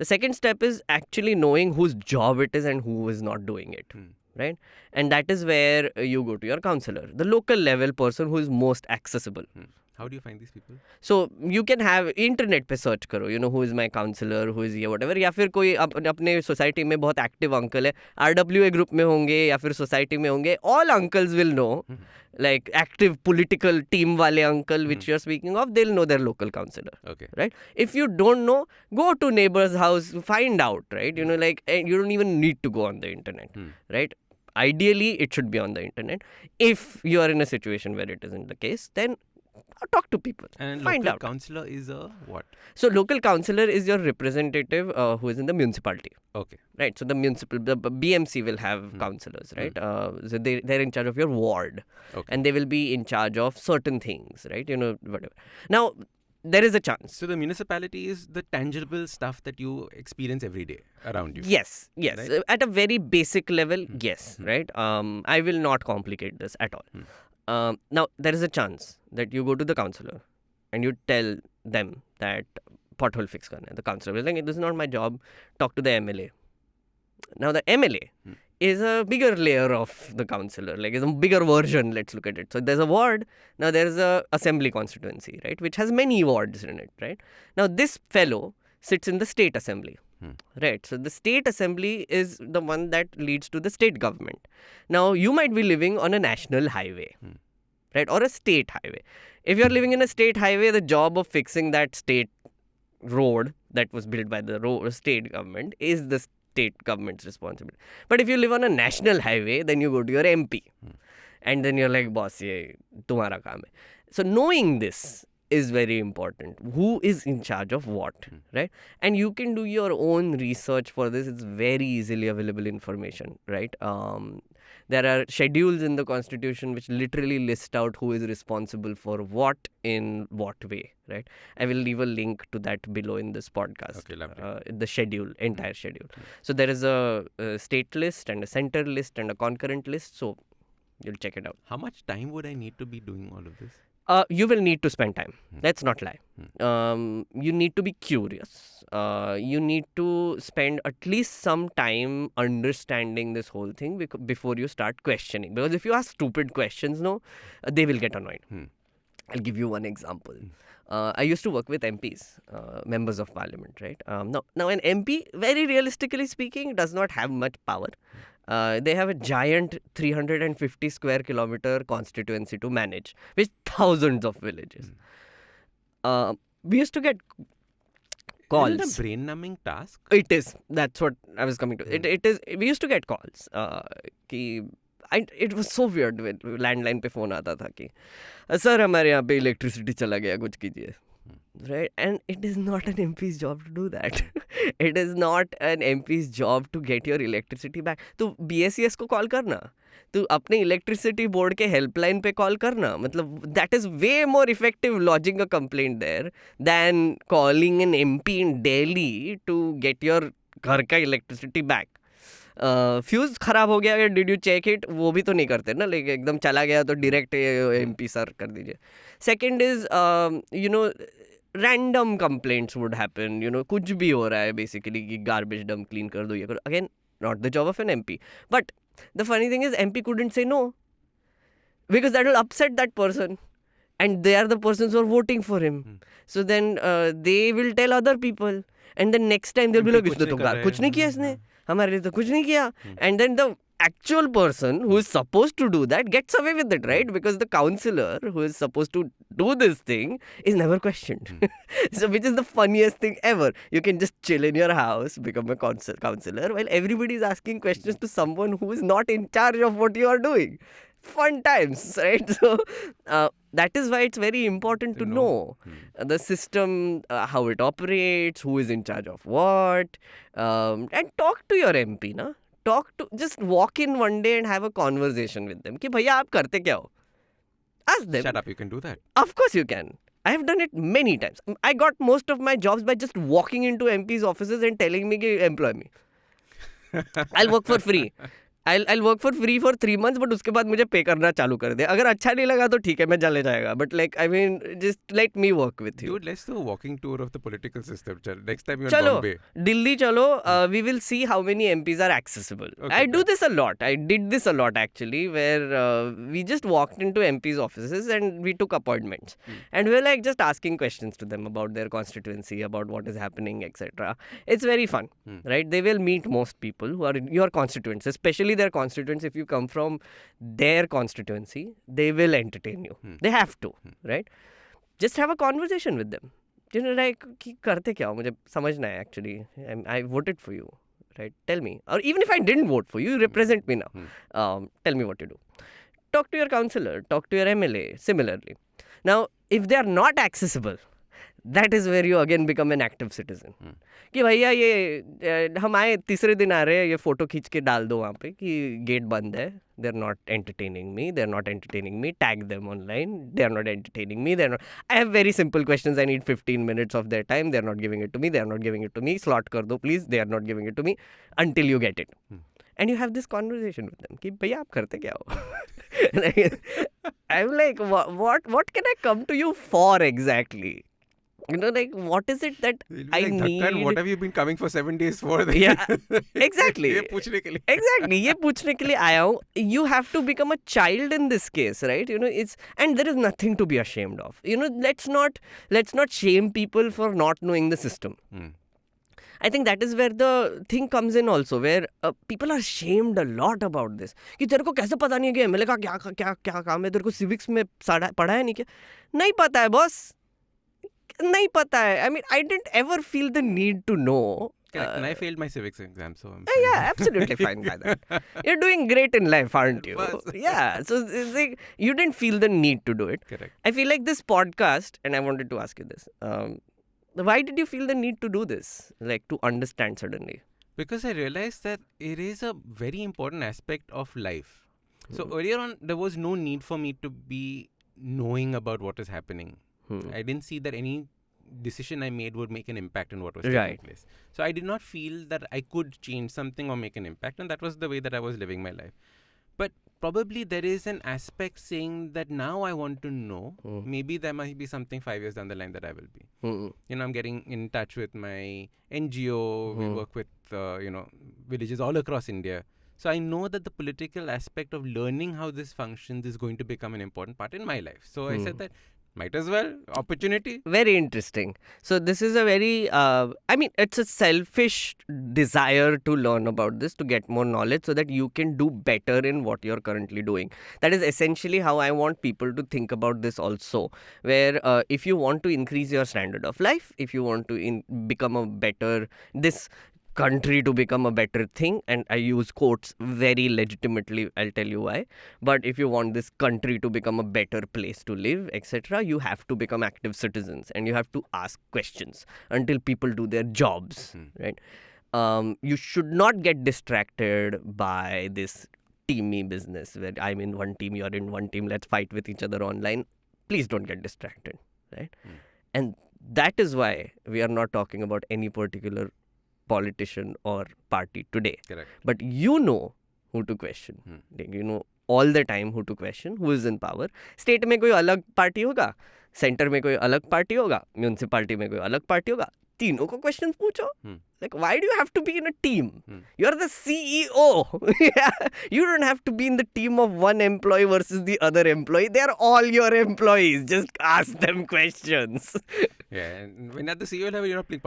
[SPEAKER 1] The second step is actually knowing whose job it is and who is not doing it. Right? And that is where you go to your counselor, the local level person who is most accessible.
[SPEAKER 2] How do you find these people?
[SPEAKER 1] So you can have internet पे search करो, you know, who is my counselor, who is ये whatever. या फिर कोई अपने society में बहुत active uncle है, RWA group में होंगे या फिर society में होंगे. All uncles will know, like active political team वाले uncle which you are speaking of, they'll know their local counselor.
[SPEAKER 2] Okay.
[SPEAKER 1] Right? If you don't know, go to neighbor's house, find out, right? You know, like you don't even need to go on the internet, right? Ideally, it should be on the internet. If you are in a situation where it isn't the case, then talk to people.
[SPEAKER 2] And
[SPEAKER 1] find
[SPEAKER 2] local
[SPEAKER 1] out.
[SPEAKER 2] counselor is a what?
[SPEAKER 1] So local counselor is your representative who is in the municipality.
[SPEAKER 2] Okay.
[SPEAKER 1] Right. So the BMC will have counselors, right? So they're in charge of your ward.
[SPEAKER 2] Okay.
[SPEAKER 1] And they will be in charge of certain things, right? You know, whatever. Now, there is a chance.
[SPEAKER 2] So the municipality is the tangible stuff that you experience every day around you.
[SPEAKER 1] Yes.
[SPEAKER 2] Right?
[SPEAKER 1] At a very basic level, yes. Right. I will not complicate this at all. Now, there is a chance that you go to the counselor and you tell them that pothole fix karna hai. The counselor will think, this is not my job. Talk to the MLA. Now, the MLA is a bigger layer of the counselor, like it's a bigger version. Let's look at it. So there's a ward. Now there's a assembly constituency, right, which has many wards in it, right? Now this fellow sits in the state assembly. Right. So the state assembly is the one that leads to the state government. Now you might be living on a national highway, right, or a state highway. If you're living in a state highway, the job of fixing that state road that was built by the state government is the state government's responsibility. But if you live on a national highway, then you go to your MP. And then you're like, boss, ye tumhara kaam hai. So knowing this is very important. Who is in charge of what, right? And you can do your own research for this. It's very easily available information, right? There are schedules in the constitution which literally list out who is responsible for what in what way, right? I will leave a link to that below in this podcast.
[SPEAKER 2] Okay, lovely.
[SPEAKER 1] The schedule, entire schedule. So there is a state list and a center list and a concurrent list. So you'll check it out.
[SPEAKER 2] How much time would I need to be doing all of this?
[SPEAKER 1] You will need to spend time. Let's not lie. You need to be curious. You need to spend at least some time understanding this whole thing before you start questioning. Because if you ask stupid questions, they will get annoyed. I'll give you one example. I used to work with MPs, members of parliament, right? Now an MP, very realistically speaking, does not have much power. They have a giant 350 square kilometer constituency to manage with thousands of villages. We used to get calls.
[SPEAKER 2] Is it a brain numbing task?
[SPEAKER 1] It is. That's what I was coming to. It is. We used to get calls. It was so weird when landline पे phone आता था कि sir हमारे यहाँ पे electricity चला गया कुछ कीजिए. right? And it is not an MP's job to do that. It is not an MP's job to get your electricity back. तो BSES को कॉल करना, तू अपने इलेक्ट्रिसिटी बोर्ड के हेल्पलाइन पे कॉल करना, मतलब that is way more effective lodging a complaint there than calling an MP in Delhi to get your घर का इलेक्ट्रिसिटी बैक. फ्यूज खराब हो गया, डिड यू चेक इट, वो भी तो नहीं करते ना, लाइक एकदम चला गया तो डायरेक्ट एमपी सर कर दीजिए. Second is you know random complaints would happen, you know कुछ भी हो रहा है बेसिकली कि गार्बेज डंप क्लीन कर दो, ये करो. Again not the job of an MP, but the funny thing is MP couldn't say no because that will upset that person and they are the persons who are voting for him. So then they will tell other people and then next time they'll be like इसने तो कुछ नहीं किया, इसने हमारे लिए तो कुछ नहीं किया. And then the actual person who is supposed to do that gets away with it, right? Because the councillor who is supposed to do this thing is never questioned. So which is the funniest thing ever. You can just chill in your house, become a councillor while everybody is asking questions to someone who is not in charge of what you are doing. Fun times, right? So that is why it's very important to know the system, how it operates, who is in charge of what, and talk to your MP, na? Just walk in one day and have a conversation with them. कि भैया आप करते क्या हो? Ask them.
[SPEAKER 2] Shut up, you can do that.
[SPEAKER 1] Of course you can. I have done it many times. I got most of my jobs by just walking into MP's offices and telling me कि employ me. I'll work for free. I'll work for free for 3 months, but उसके बाद मुझे पे करना चालू कर दे. अगर अच्छा नहीं लगा तो ठीक है, मैं चले जाएगा. But like, I mean, just let me work with you.
[SPEAKER 2] Dude, let's do a walking tour of the political system. Next time you're in
[SPEAKER 1] चलो,
[SPEAKER 2] Bombay.
[SPEAKER 1] दिल्ली चलो. We will see how many MPs are accessible.
[SPEAKER 2] Okay,
[SPEAKER 1] I do this a lot. I did this a lot actually, where we just walked into MPs offices and we took appointments. And we were like just asking questions to them about their constituency, about what is happening, etc. It's very fun, right? They will meet most people who are in your constituents, especially their constituents. If you come from their constituency, they will entertain you. They have to, right? Just have a conversation with them. You know, like, कि करते क्या हो, मुझे समझना है actually. I voted for you, right? Tell me. Or even if I didn't vote for you, you represent me now. Tell me what you do. Talk to your councillor, talk to your MLA, similarly. Now, if they are not accessible, that is where you again become an active citizen. कि भैया ये हम आए तीसरे दिन आ रहे हैं, ये फोटो खींच के डाल दो वहाँ पे कि गेट बंद है, they are not entertaining me, they are not entertaining me, tag them online, they are not entertaining me, they are not. I have very simple questions, I need 15 minutes of their time, they are not giving it to me, they are not giving it to me, slot कर दो please, they are not giving it to me until you get it. And you have this conversation with them कि भैया आप करते क्या हो? I'm like, what can I come to you for exactly? You know, like, what is it that I
[SPEAKER 2] like,
[SPEAKER 1] need?
[SPEAKER 2] What have you been coming for 7 days for?
[SPEAKER 1] Yeah, exactly.
[SPEAKER 2] ये पूछने के लिए.
[SPEAKER 1] Exactly. ये पूछने के लिए आया हूँ. You have to become a child in this case, right? You know, and there is nothing to be ashamed of. You know, let's not shame people for not knowing the system. I think that is where the thing comes in also, where people are shamed a lot about this. कि तेरे को कैसे पता नहीं है कि MLA का क्या काम है, तेरे को सिविक्स में पढ़ा है नहीं क्या? नहीं पता है बॉस. नहीं पता है. I mean, I didn't ever feel the need to know.
[SPEAKER 2] And I failed my civics exam, so I'm
[SPEAKER 1] yeah, absolutely fine by that. You're doing great in life, aren't you? Yeah. So it's like, you didn't feel the need to do it.
[SPEAKER 2] Correct.
[SPEAKER 1] I feel like this podcast, and I wanted to ask you this. Why did you feel the need to do this? Like, to understand suddenly?
[SPEAKER 2] Because I realized that it is a very important aspect of life. So earlier on, there was no need for me to be knowing about what is happening. I didn't see that any decision I made would make an impact on what was taking place. So I did not feel that I could change something or make an impact, and that was the way that I was living my life. But probably there is an aspect saying that now I want to know. Maybe there might be something 5 years down the line that I will be. You know, I'm getting in touch with my NGO. We work with, villages all across India. So I know that the political aspect of learning how this functions is going to become an important part in my life. So I said that might as well. Opportunity.
[SPEAKER 1] Very interesting. So this is a very, it's a selfish desire to learn about this, to get more knowledge so that you can do better in what you're currently doing. That is essentially how I want people to think about this also, where if you want to increase your standard of life, if you want to become a better, country to become a better thing, and I use quotes very legitimately, I'll tell you why. But if you want this country to become a better place to live, etc., you have to become active citizens and you have to ask questions until people do their jobs, right? You should not get distracted by this teamy business where I'm in one team, you're in one team, let's fight with each other online. Please don't get distracted, right? And that is why we are not talking about any particular politician or party today.
[SPEAKER 2] Correct.
[SPEAKER 1] But you know who to question. Like, you know all the time who to question, who is in power. State में कोई अलग party होगा, centre में कोई अलग party होगा, municipality में कोई अलग पार्टी होगा. तीनों को क्वेश्चन पूछो. Like, why do you have to be in a team? You're the CEO. You don't have to be in the team of one employee versus the other employee. They're all your employees. Just ask them questions.
[SPEAKER 2] Yeah, and when at the CEO level, you're not playing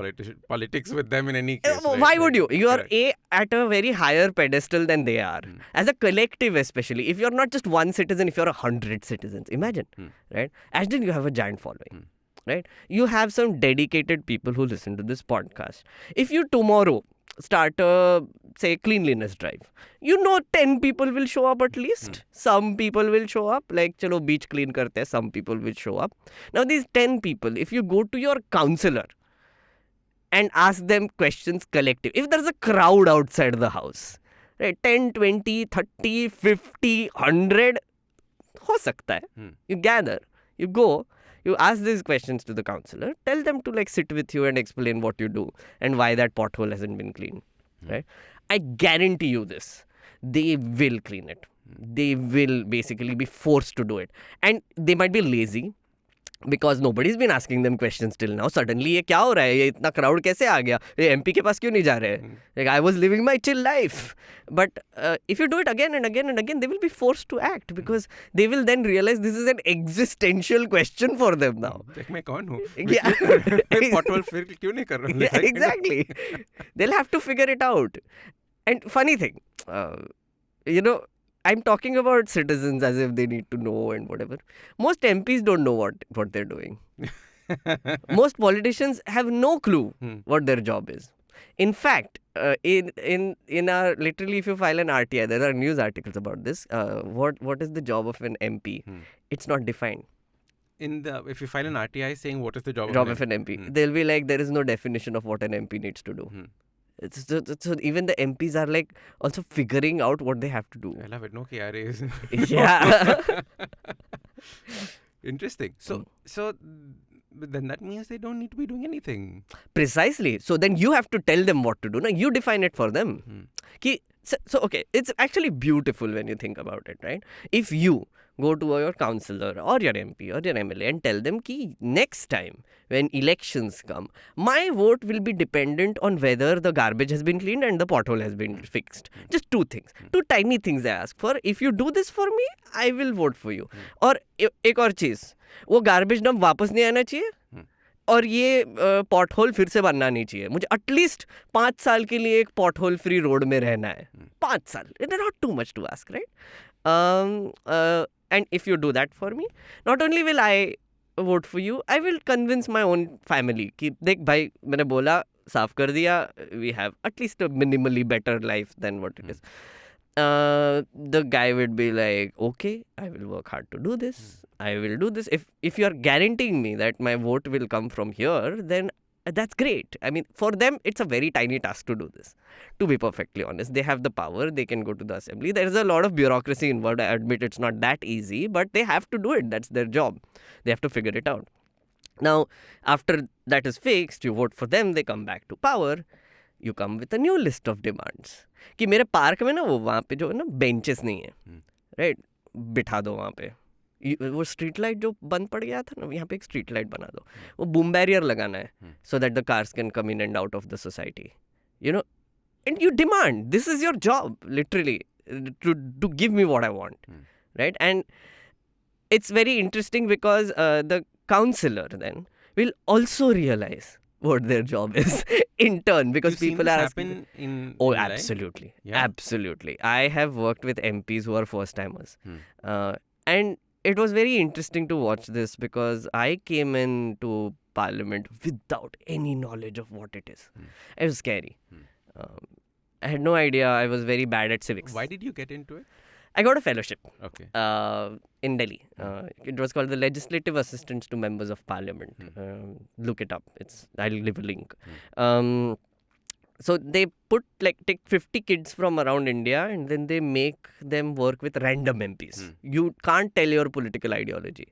[SPEAKER 2] politics with them in any case. Right?
[SPEAKER 1] Why would you? You are
[SPEAKER 2] Correct.
[SPEAKER 1] at a very higher pedestal than they are. As a collective, especially. If you're not just one citizen, if you're 100 citizens, imagine, right? Ashdin, you have a giant following. Right? You have some dedicated people who listen to this podcast. If you tomorrow start a, say, cleanliness drive, you know 10 people will show up at least. Some people will show up. Like, chalo, beach clean karte hai, some people will show up. Now, these 10 people, if you go to your counselor and ask them questions collective, if there's a crowd outside the house, right, 10, 20, 30, 50, 100, ho sakta hai. You gather, you go, you ask these questions to the counselor, tell them to like sit with you and explain what you do and why that pothole hasn't been cleaned, right? I guarantee you this, they will clean it. They will basically be forced to do it. And they might be lazy because nobody's been asking them questions till now. Suddenly, ये क्या हो रहा है? ये इतना crowd कैसे आ गया? ये MP के पास क्यों नहीं जा रहे? Like, I was living my chill life. But if you do it again and again and again, they will be forced to act because they will then realize this is an existential question for them now.
[SPEAKER 2] Like, मैं कौन हूँ?
[SPEAKER 1] Yeah.
[SPEAKER 2] Pothole फिर क्यों नहीं कर रहा हूँ?
[SPEAKER 1] Yeah, exactly. They'll have to figure it out. And funny thing, you know, I'm talking about citizens as if they need to know and whatever. Most MPs don't know what they're doing. Most politicians have no clue what their job is. In fact, in our, literally, if you file an RTI, there are news articles about this. What is the job of an MP? It's not defined.
[SPEAKER 2] If you file an RTI saying what is the job
[SPEAKER 1] of an MP, they'll be like, there is no definition of what an MP needs to do. So even the MPs are like also figuring out what they have to do.
[SPEAKER 2] I love it. No KRAs.
[SPEAKER 1] Yeah.
[SPEAKER 2] Interesting. So but then that means they don't need to be doing anything.
[SPEAKER 1] Precisely. So then you have to tell them what to do. Now you define it for them. So okay, it's actually beautiful when you think about it, right? If you go to your counselor or your MP or your MLA and tell them ki next time when elections come, my vote will be dependent on whether the garbage has been cleaned and the pothole has been fixed. Just two things. Two tiny things I ask for. If you do this for me, I will vote for you. और एक और चीज, वो garbage dump वापस नहीं आना चाहिए और ये पॉट होल फिर से बनना नहीं चाहिए. मुझे एटलीस्ट 5 साल के लिए एक पॉट होल फ्री रोड में रहना है. 5 साल. It's not too much to ask, right? And if you do that for me, not only will I vote for you, I will convince my own family कि देख भाई, मैंने बोला, साफ कर दिया, we have at least a minimally better life than what it is. The guy would be like, okay, I will work hard to do this. I will do this. If you are guaranteeing me that my vote will come from here, then that's great. I mean, for them, it's a very tiny task to do this. To be perfectly honest, they have the power. They can go to the assembly. There is a lot of bureaucracy involved. I admit it's not that easy, but they have to do it. That's their job. They have to figure it out. Now, after that is fixed, you vote for them. They come back to power. You come with a new list of demands. कि मेरे park में ना वो वहाँ पे जो है ना बेंचेस नहीं है, राइट, बिठा दो वहाँ पे. वो स्ट्रीट लाइट जो बंद पड़ गया था ना, यहाँ पे एक स्ट्रीट लाइट बना दो. वो बूम बैरियर लगाना है so that the cars can come in and out of the society, you know. And you demand, this is your job literally, to give me what I want, right. And it's very interesting because the counselor then will also realize what their job is in turn, because people are asking. Absolutely. Yeah. Absolutely. I have worked with MPs who are first timers, and it was very interesting to watch this because I came into parliament without any knowledge of what it is. It was scary. Um, I had no idea. I was very bad at civics.
[SPEAKER 2] Why did you get into it?
[SPEAKER 1] I got a fellowship
[SPEAKER 2] Okay.
[SPEAKER 1] in Delhi. It was called the Legislative Assistance to Members of Parliament. Look it up. I'll leave a link. So they take 50 kids from around India and then they make them work with random MPs. You can't tell your political ideology.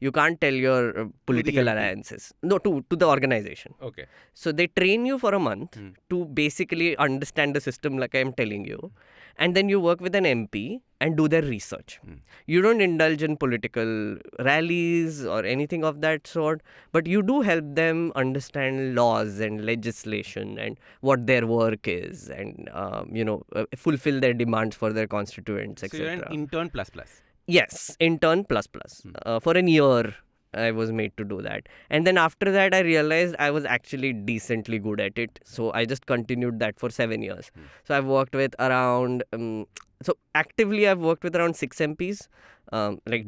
[SPEAKER 1] You can't tell your political alliances. No, to the organization.
[SPEAKER 2] Okay.
[SPEAKER 1] So they train you for a month to basically understand the system like I am telling you. And then you work with an MP and do their research. You don't indulge in political rallies or anything of that sort, but you do help them understand laws and legislation and what their work is and, fulfill their demands for their constituents,
[SPEAKER 2] So
[SPEAKER 1] etc.
[SPEAKER 2] you're an intern plus plus.
[SPEAKER 1] Yes, intern plus plus. For a year, I was made to do that. And then after that, I realized I was actually decently good at it. So I just continued that for 7 years. So I've worked with around, actively I've worked with around 6 MPs,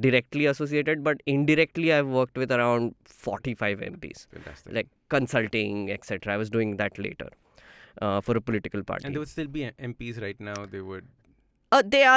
[SPEAKER 1] directly associated, but indirectly I've worked with around 45 MPs.
[SPEAKER 2] Fantastic.
[SPEAKER 1] Like consulting, etc. I was doing that later for a political party.
[SPEAKER 2] And there would still be MPs right now. They would.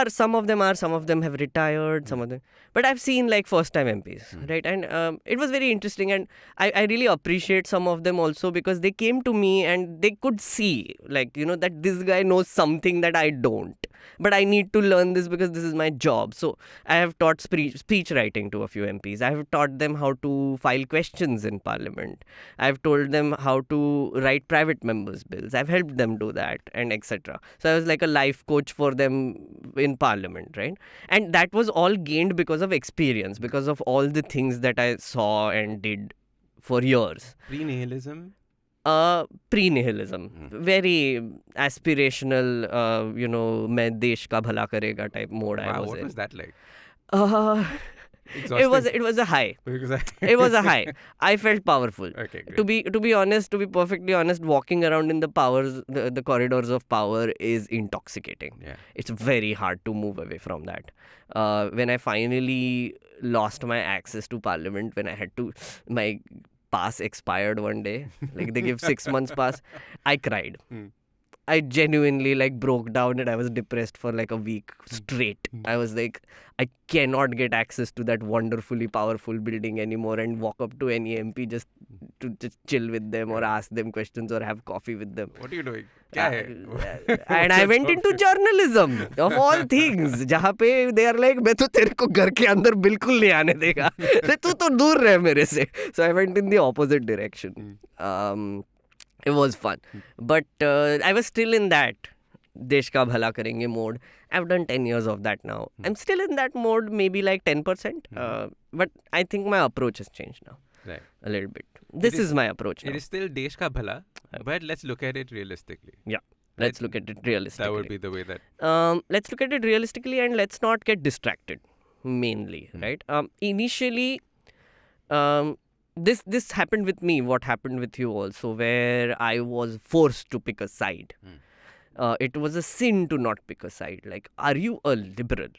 [SPEAKER 1] Some of them have retired, some of them. But I've seen first time MPs, right? And it was very interesting. And I really appreciate some of them also because they came to me and they could see, that this guy knows something that I don't. But I need to learn this because this is my job. So I have taught speech writing to a few MPs. I have taught them how to file questions in Parliament. I've told them how to write private members' bills. I've helped them do that and etc. So I was like a life coach for them in Parliament, right? And that was all gained because of experience, because of all the things that I saw and did for years.
[SPEAKER 2] Pre-nihilism?
[SPEAKER 1] Pre-nihilism. Very aspirational, मैं देश का भला करेगा type mode I
[SPEAKER 2] Wow,
[SPEAKER 1] was
[SPEAKER 2] what
[SPEAKER 1] in.
[SPEAKER 2] was that like?
[SPEAKER 1] It was a high. It was a high. I felt powerful.
[SPEAKER 2] Okay, great.
[SPEAKER 1] To be perfectly honest, walking around in the corridors of power is intoxicating.
[SPEAKER 2] Yeah.
[SPEAKER 1] It's very hard to move away from that. When I finally lost my access to Parliament, when I had to, my pass expired one day, they give 6 months pass, I cried. I genuinely broke down and I was depressed for a week straight. I was like, I cannot get access to that wonderfully powerful building anymore and walk up to any MP just to chill with them or ask them questions or have coffee with them.
[SPEAKER 2] What are you doing?
[SPEAKER 1] And I went into journalism of all things, जहाँ पे they are like, मैं तो तेरे को घर के अंदर बिल्कुल नहीं आने देगा, तू तो दूर रह मेरे से. So I went in the opposite direction. It was fun. But I was still in that Desh ka bhala karenge mode. I've done 10 years of that now. I'm still in that mode, maybe 10%. But I think my approach has changed now.
[SPEAKER 2] Right.
[SPEAKER 1] A little bit. This is my approach now.
[SPEAKER 2] It is still Desh ka bhala, but let's look at it realistically.
[SPEAKER 1] Yeah. Let's look at it realistically.
[SPEAKER 2] That would be the way that...
[SPEAKER 1] let's look at it realistically and let's not get distracted, mainly, right? Initially... This happened with me, what happened with you also, where I was forced to pick a side. It was a sin to not pick a side. Are you a liberal?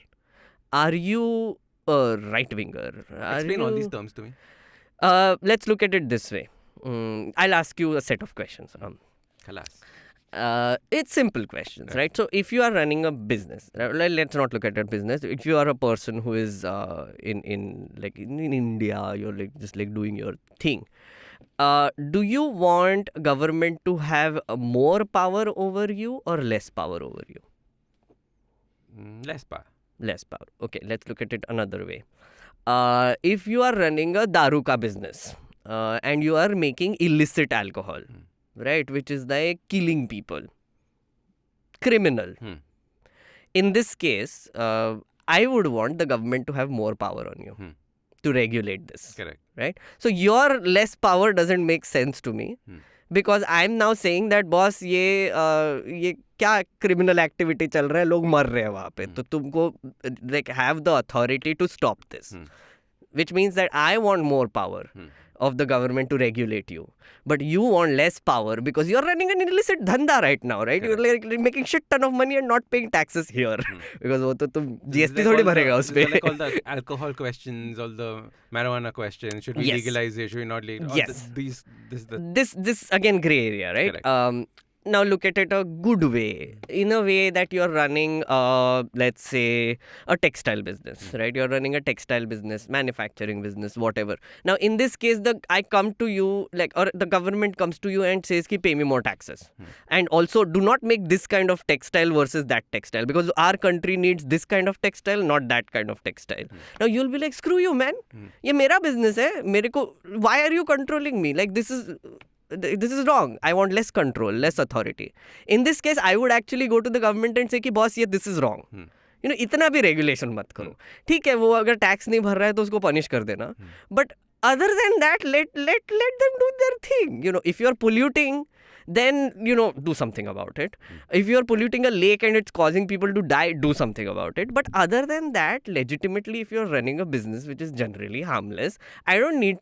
[SPEAKER 1] Are you a right-winger?
[SPEAKER 2] Explain all these terms to me.
[SPEAKER 1] Let's look at it this way. I'll ask you a set of questions.
[SPEAKER 2] Khalas.
[SPEAKER 1] It's simple questions, right? So if you are running a business, let's not look at a business. If you are a person who is in India, you're just doing your thing. Do you want government to have more power over you or less power over you?
[SPEAKER 2] Less power.
[SPEAKER 1] Less power. Okay, let's look at it another way. If you are running a daru ka business and you are making illicit alcohol, right, which is killing people, criminal. In this case, I would want the government to have more power on you to regulate this.
[SPEAKER 2] Correct.
[SPEAKER 1] Right? So your less power doesn't make sense to me because I'm now saying that boss, ये क्या criminal activity चल रहा है, लोग मर रहे हैं वहाँ पे, तो तुमको have the authority to stop this. Which means that I want more power of the government to regulate you. But you want less power because you're running an illicit dhanda right now, right?
[SPEAKER 2] Correct.
[SPEAKER 1] You're making shit ton of money and not paying taxes here. Because वो तो तुम GST थोड़ी भरेगा उस पे.
[SPEAKER 2] Like all the alcohol questions, all the marijuana questions. Should we legalize it? Should we not legalize it?
[SPEAKER 1] Yes.
[SPEAKER 2] This
[SPEAKER 1] again grey area, right? now look at it a good way, in a way that you're running, let's say, a textile business, right? You're running a textile business, manufacturing business, whatever. Now, in this case, I come to you, like, or the government comes to you and says, ki, pay me more taxes. And also, do not make this kind of textile versus that textile, because our country needs this kind of textile, not that kind of textile. Now, you'll be like, screw you, man. Ye mera business hai. Why are you controlling me? Like, this is wrong. I want less control, less authority. In this case, I would actually go to the government and say, ki, boss, this is wrong. इतना भी regulation मत करो. ठीक है, वो अगर tax नहीं भर रहा है तो उसको पनिश कर देना. But other than that, let them do their thing. If you're polluting, then, do something about it. If you're polluting a lake and it's causing people to die, do something about it. But other than that, legitimately, if you're running a business which is generally harmless, I don't need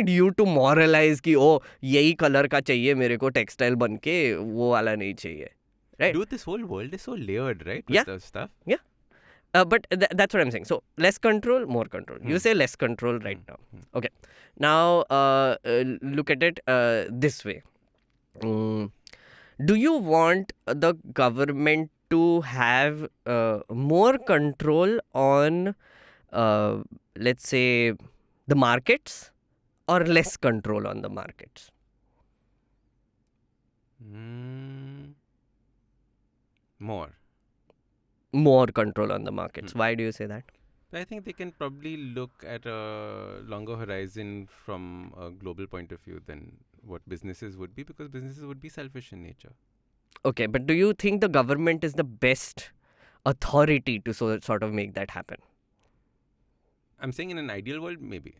[SPEAKER 1] you to moralize कि oh यही colour का चाहिए मेरे को textile बन के, वो वाला नहीं चाहिए. Right?
[SPEAKER 2] Dude, this whole world is so layered, right? With
[SPEAKER 1] Yeah.
[SPEAKER 2] the stuff.
[SPEAKER 1] Yeah. But that's what I'm saying. So, less control, more control. You say less control right now. Okay. Now, look at it this way. Do you want the government to have more control on, let's say, the markets, or less control on the markets? More control on the markets. Why do you say that?
[SPEAKER 2] I think they can probably look at a longer horizon from a global point of view than what businesses would be, because businesses would be selfish in nature.
[SPEAKER 1] Okay, but do you think the government is the best authority to sort of make that happen?
[SPEAKER 2] I'm saying in an ideal world, maybe.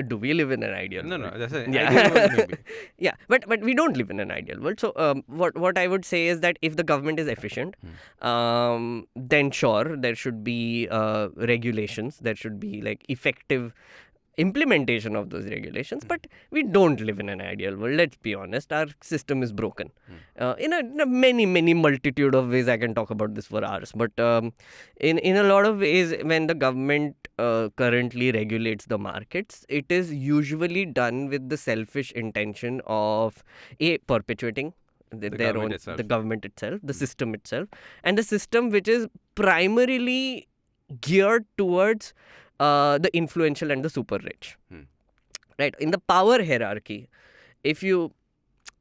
[SPEAKER 1] Do we live in an ideal world?
[SPEAKER 2] No, that's an ideal world, maybe.
[SPEAKER 1] Yeah, but we don't live in an ideal world. So what I would say is that if the government is efficient, then sure, there should be regulations. There should be like effective implementation of those regulations. But we don't live in an ideal world. Let's be honest. Our system is broken. In a many multitude of ways. I can talk about this for hours. But in a lot of ways, when the government currently regulates the markets, it is usually done with the selfish intention of perpetuating the government itself, the system itself, and the system which is primarily geared towards the influential and the super rich. Right? In the power hierarchy, if you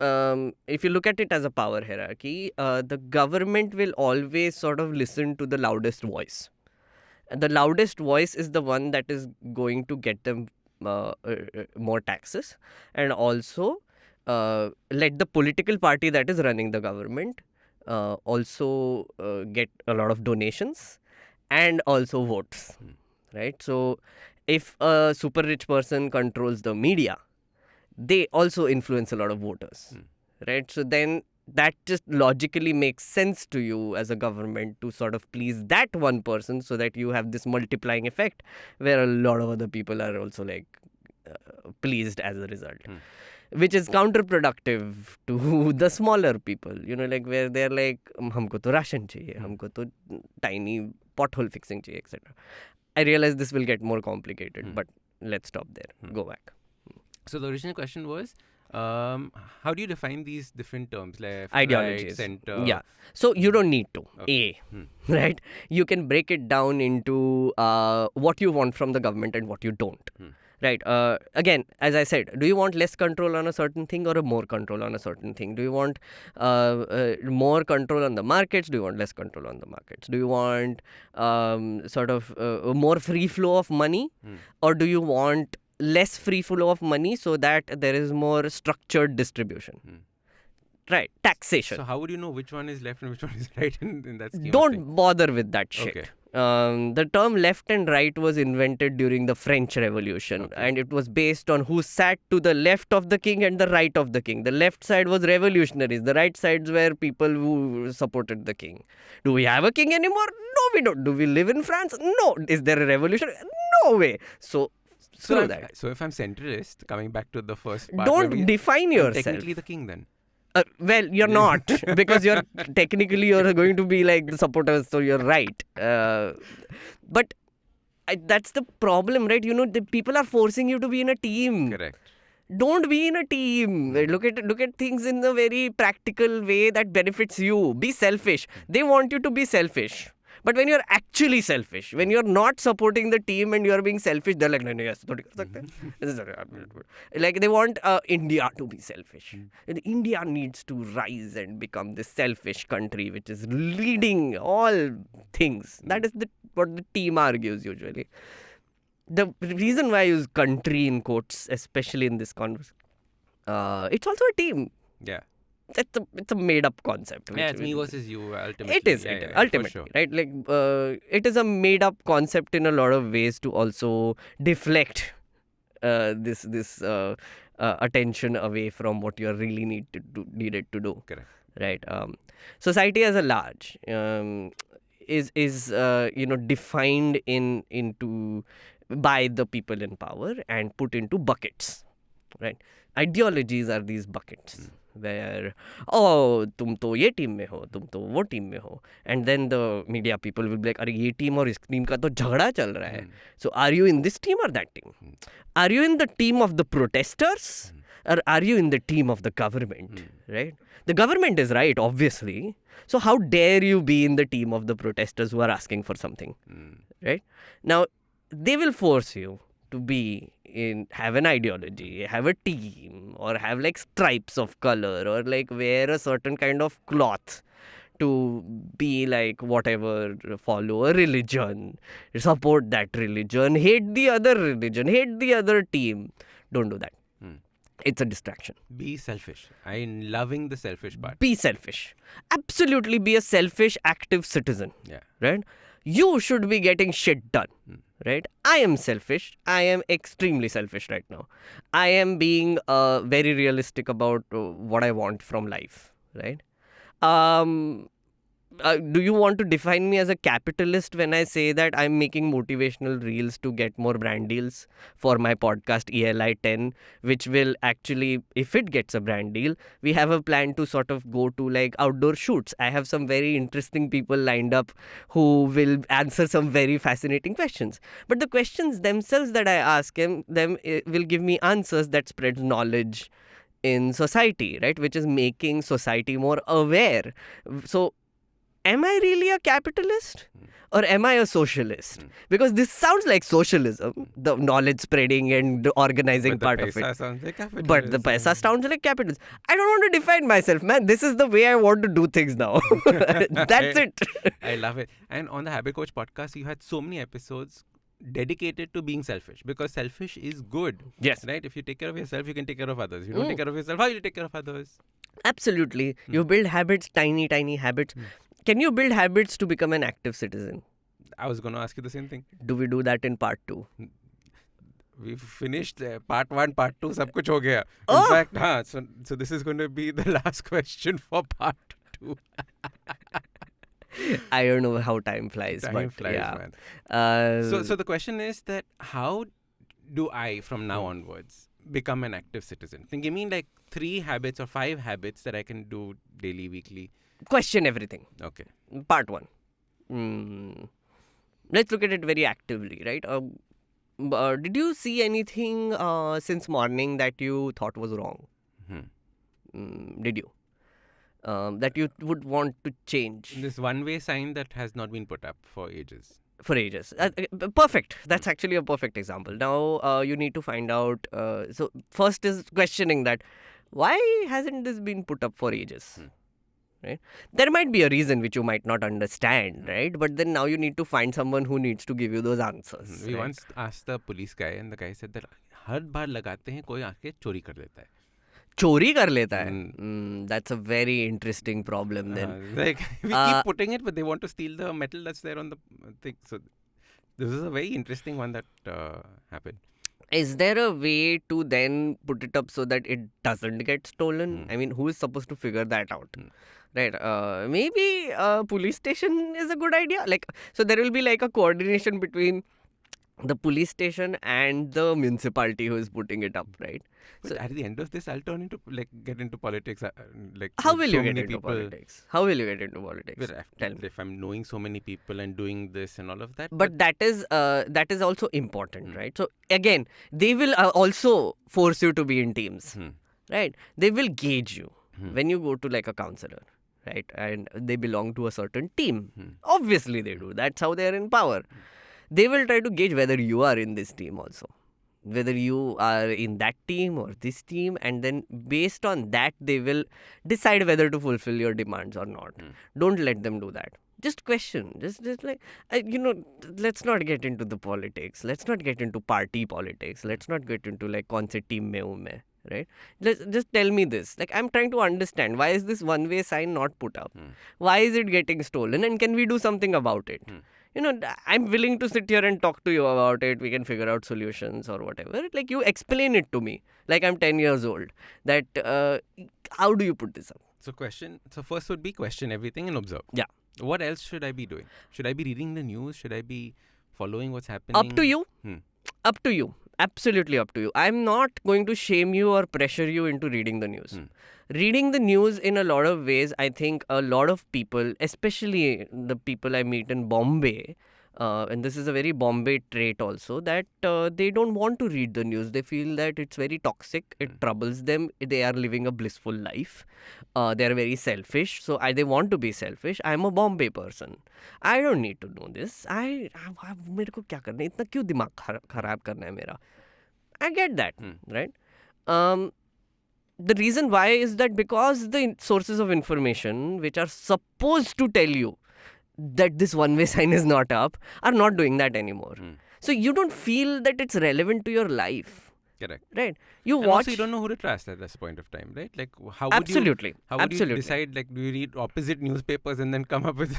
[SPEAKER 1] look at it as a power hierarchy, the government will always sort of listen to the loudest voice. And the loudest voice is the one that is going to get them more taxes, and also let the political party that is running the government also get a lot of donations and also votes. Right? So if a super rich person controls the media, they also influence a lot of voters. Right? So then that just logically makes sense to you as a government to sort of please that one person, so that you have this multiplying effect where a lot of other people are also like pleased as a result. Which is counterproductive to the smaller people, like where they're like, humko to ration chahiye, humko to tiny pothole fixing chahiye, etc. I realize this will get more complicated, but let's stop there. Go back.
[SPEAKER 2] So the original question was, how do you define these different terms, left,
[SPEAKER 1] ideologies,
[SPEAKER 2] right, center?
[SPEAKER 1] Yeah. So you don't need to.
[SPEAKER 2] Okay.
[SPEAKER 1] Right? You can break it down into what you want from the government and what you don't. Right. Again, as I said, do you want less control on a certain thing or more control on a certain thing? Do you want more control on the markets? Do you want less control on the markets? Do you want sort of more free flow of money? Or do you want less free flow of money so that there is more structured distribution? Right. Taxation.
[SPEAKER 2] So how would you know which one is left and which one is right in that scheme?
[SPEAKER 1] Don't bother with that shit.
[SPEAKER 2] Okay.
[SPEAKER 1] The term left and right was invented during the French Revolution, and it was based on who sat to the left of the king and the right of the king. The left side was revolutionaries. The right sides were people who supported the king. Do we have a king anymore? No, we don't. Do we live in France? No. Is there a revolution? No way. So
[SPEAKER 2] if I'm centralist, coming back to the first part,
[SPEAKER 1] don't define yourself.
[SPEAKER 2] Technically the king then.
[SPEAKER 1] Well, you're not, because you're going to be like the supporters, so you're right. But that's the problem, right? The people are forcing you to be in a team.
[SPEAKER 2] Correct.
[SPEAKER 1] Don't be in a team. Look at things in a very practical way that benefits you. Be selfish. They want you to be selfish. But when you're actually selfish, when you're not supporting the team and you're being selfish, they're like, no, no, yes, थोड़ी कर सकते हैं. This is not- like they want India to be selfish. And India needs to rise and become this selfish country which is leading all things. That is what the team argues usually. The reason why I use country in quotes, especially in this conversation, it's also a team.
[SPEAKER 2] Yeah.
[SPEAKER 1] It's a made up concept.
[SPEAKER 2] Yeah, it's me versus you ultimately.
[SPEAKER 1] It is,
[SPEAKER 2] Yeah,
[SPEAKER 1] ultimately,
[SPEAKER 2] for sure.
[SPEAKER 1] right? Like, it is a made up concept in a lot of ways to also deflect this attention away from what you really needed to do.
[SPEAKER 2] Correct.
[SPEAKER 1] Right. Society as a large is defined into by the people in power and put into buckets. Right. Ideologies are these buckets. Where, oh, तुम तो ये team में हो, तुम तो वो team में हो, and then the media people will be like, अरे ये टीम और इस टीम का तो झगड़ा चल रहा है. So are you in this team or that team? Are you in the team of the protesters or are you in the team of the government? Right? The government is right, obviously. So how dare you be in the team of the protesters who are asking for something? Right? Now, they will force you to have an ideology, have a team, or have like stripes of color, or like wear a certain kind of cloth to be like whatever, follow a religion, support that religion, hate the other religion, hate the other team. Don't do that. It's a distraction.
[SPEAKER 2] Be selfish. I'm loving the selfish part.
[SPEAKER 1] Be selfish. Absolutely be a selfish, active citizen.
[SPEAKER 2] Yeah.
[SPEAKER 1] Right? You should be getting shit done. Right? I am selfish. I am extremely selfish right now. I am being very realistic about what I want from life. Right? Do you want to define me as a capitalist when I say that I'm making motivational reels to get more brand deals for my podcast ELI10, which will actually, if it gets a brand deal, we have a plan to sort of go to like outdoor shoots. I have some very interesting people lined up who will answer some very fascinating questions. But the questions themselves that I ask them will give me answers that spreads knowledge in society, right? Which is making society more aware. So, am I really a capitalist or am I a socialist? Because this sounds like socialism, the knowledge spreading and the organizing part of it.
[SPEAKER 2] Sounds like capitalism.
[SPEAKER 1] But the paisa sounds like capitalism. I don't want to define myself, man. This is the way I want to do things now. That's it.
[SPEAKER 2] I love it. And on the Habit Coach podcast, you had so many episodes dedicated to being selfish, because selfish is good.
[SPEAKER 1] Yes.
[SPEAKER 2] Right? If you take care of yourself, you can take care of others. If you don't take care of yourself, how will you take care of others?
[SPEAKER 1] Absolutely. You build habits, tiny habits. Can you build habits to become an active citizen?
[SPEAKER 2] I was going to ask you the same thing.
[SPEAKER 1] Do we do that in part 2?
[SPEAKER 2] We've finished part 1, part 2, sab kuch ho gaya.
[SPEAKER 1] Oh!
[SPEAKER 2] In fact, so this is going to be the last question for part 2.
[SPEAKER 1] I don't know how time flies.
[SPEAKER 2] Time
[SPEAKER 1] but
[SPEAKER 2] flies,
[SPEAKER 1] yeah.
[SPEAKER 2] man. So the question is that how do I, from now onwards, become an active citizen? Give me like 3 habits or 5 habits that I can do daily, weekly.
[SPEAKER 1] Question everything.
[SPEAKER 2] Okay.
[SPEAKER 1] Part 1. Let's look at it very actively, right? Did you see anything since morning that you thought was wrong? Did you? That you would want to change?
[SPEAKER 2] This one-way sign that has not been put up for ages.
[SPEAKER 1] For ages. Perfect. That's actually a perfect example. Now you need to find out. So first is questioning that. Why hasn't this been put up for ages? Right? There might be a reason which you might not understand, right? But then now you need to find someone who needs to give you those answers.
[SPEAKER 2] We
[SPEAKER 1] right?
[SPEAKER 2] once asked the police guy, and the guy said that हर बार लगाते हैं कोई आके चोरी कर लेता है.
[SPEAKER 1] चोरी कर लेता है. That's a very interesting problem then.
[SPEAKER 2] Like we keep putting it, but they want to steal the metal that's there on the thing. So this is a very interesting one that happened.
[SPEAKER 1] Is there a way to then put it up so that it doesn't get stolen? I mean, who is supposed to figure that out? Right. Maybe a police station is a good idea. Like, so there will be like a coordination between the police station and the municipality who is putting it up, right?
[SPEAKER 2] But
[SPEAKER 1] So
[SPEAKER 2] at the end of this, I'll turn into get into politics. Like
[SPEAKER 1] how
[SPEAKER 2] with
[SPEAKER 1] will you
[SPEAKER 2] so
[SPEAKER 1] get
[SPEAKER 2] many
[SPEAKER 1] into
[SPEAKER 2] people.
[SPEAKER 1] politics? How will you get into
[SPEAKER 2] But
[SPEAKER 1] politics? Tell me.
[SPEAKER 2] if I'm knowing so many people and doing this and all of that, but
[SPEAKER 1] But that is also important,
[SPEAKER 2] Hmm.
[SPEAKER 1] right? So again, they will also force you to be in teams,
[SPEAKER 2] Hmm.
[SPEAKER 1] right? They will gauge you
[SPEAKER 2] Hmm.
[SPEAKER 1] when you go to like a counselor, right? And they belong to a certain team.
[SPEAKER 2] Hmm.
[SPEAKER 1] Obviously they do. That's how they are in power. They will try to gauge whether you are in this team also, whether you are in that team or this team, and then based on that they will decide whether to fulfill your demands or not.
[SPEAKER 2] Hmm.
[SPEAKER 1] Don't let them do that. Just question, just like let's not get into the politics, let's not get into party politics, let's not get into like kaun se team mein hu main, right? Just tell me this, like I'm trying to understand, why is this one way sign not put up?
[SPEAKER 2] Hmm.
[SPEAKER 1] Why is it getting stolen, and can we do something about it?
[SPEAKER 2] Hmm.
[SPEAKER 1] I'm willing to sit here and talk to you about it. We can figure out solutions or whatever. Like, you explain it to me, like I'm 10 years old, that how do you put this up?
[SPEAKER 2] So first would be question everything and observe.
[SPEAKER 1] Yeah.
[SPEAKER 2] What else should I be doing? Should I be reading the news? Should I be following what's happening?
[SPEAKER 1] Up to you.
[SPEAKER 2] Hmm.
[SPEAKER 1] Up to you. Absolutely up to you. I'm not going to shame you or pressure you into reading the news.
[SPEAKER 2] Hmm.
[SPEAKER 1] Reading the news, in a lot of ways, I think a lot of people, especially the people I meet in Bombay, and this is a very Bombay trait also, that they don't want to read the news. They feel that it's very toxic, it troubles them, they are living a blissful life, they are very selfish, so they want to be selfish. I'm a Bombay person. I don't need to know this. मेरे को क्या करना है, इतना क्यों दिमाग खराब करना है मेरा? I get that, right? The reason why is that because the sources of information which are supposed to tell you that this one way sign is not up are not doing that anymore. So you don't feel that it's relevant to your life.
[SPEAKER 2] Correct.
[SPEAKER 1] Right? You
[SPEAKER 2] And
[SPEAKER 1] watch.
[SPEAKER 2] also, you don't know who to trust at this point of time, right? Like, how would
[SPEAKER 1] Absolutely.
[SPEAKER 2] you? How would you
[SPEAKER 1] Absolutely.
[SPEAKER 2] decide? Like, do you read opposite newspapers and then come up with?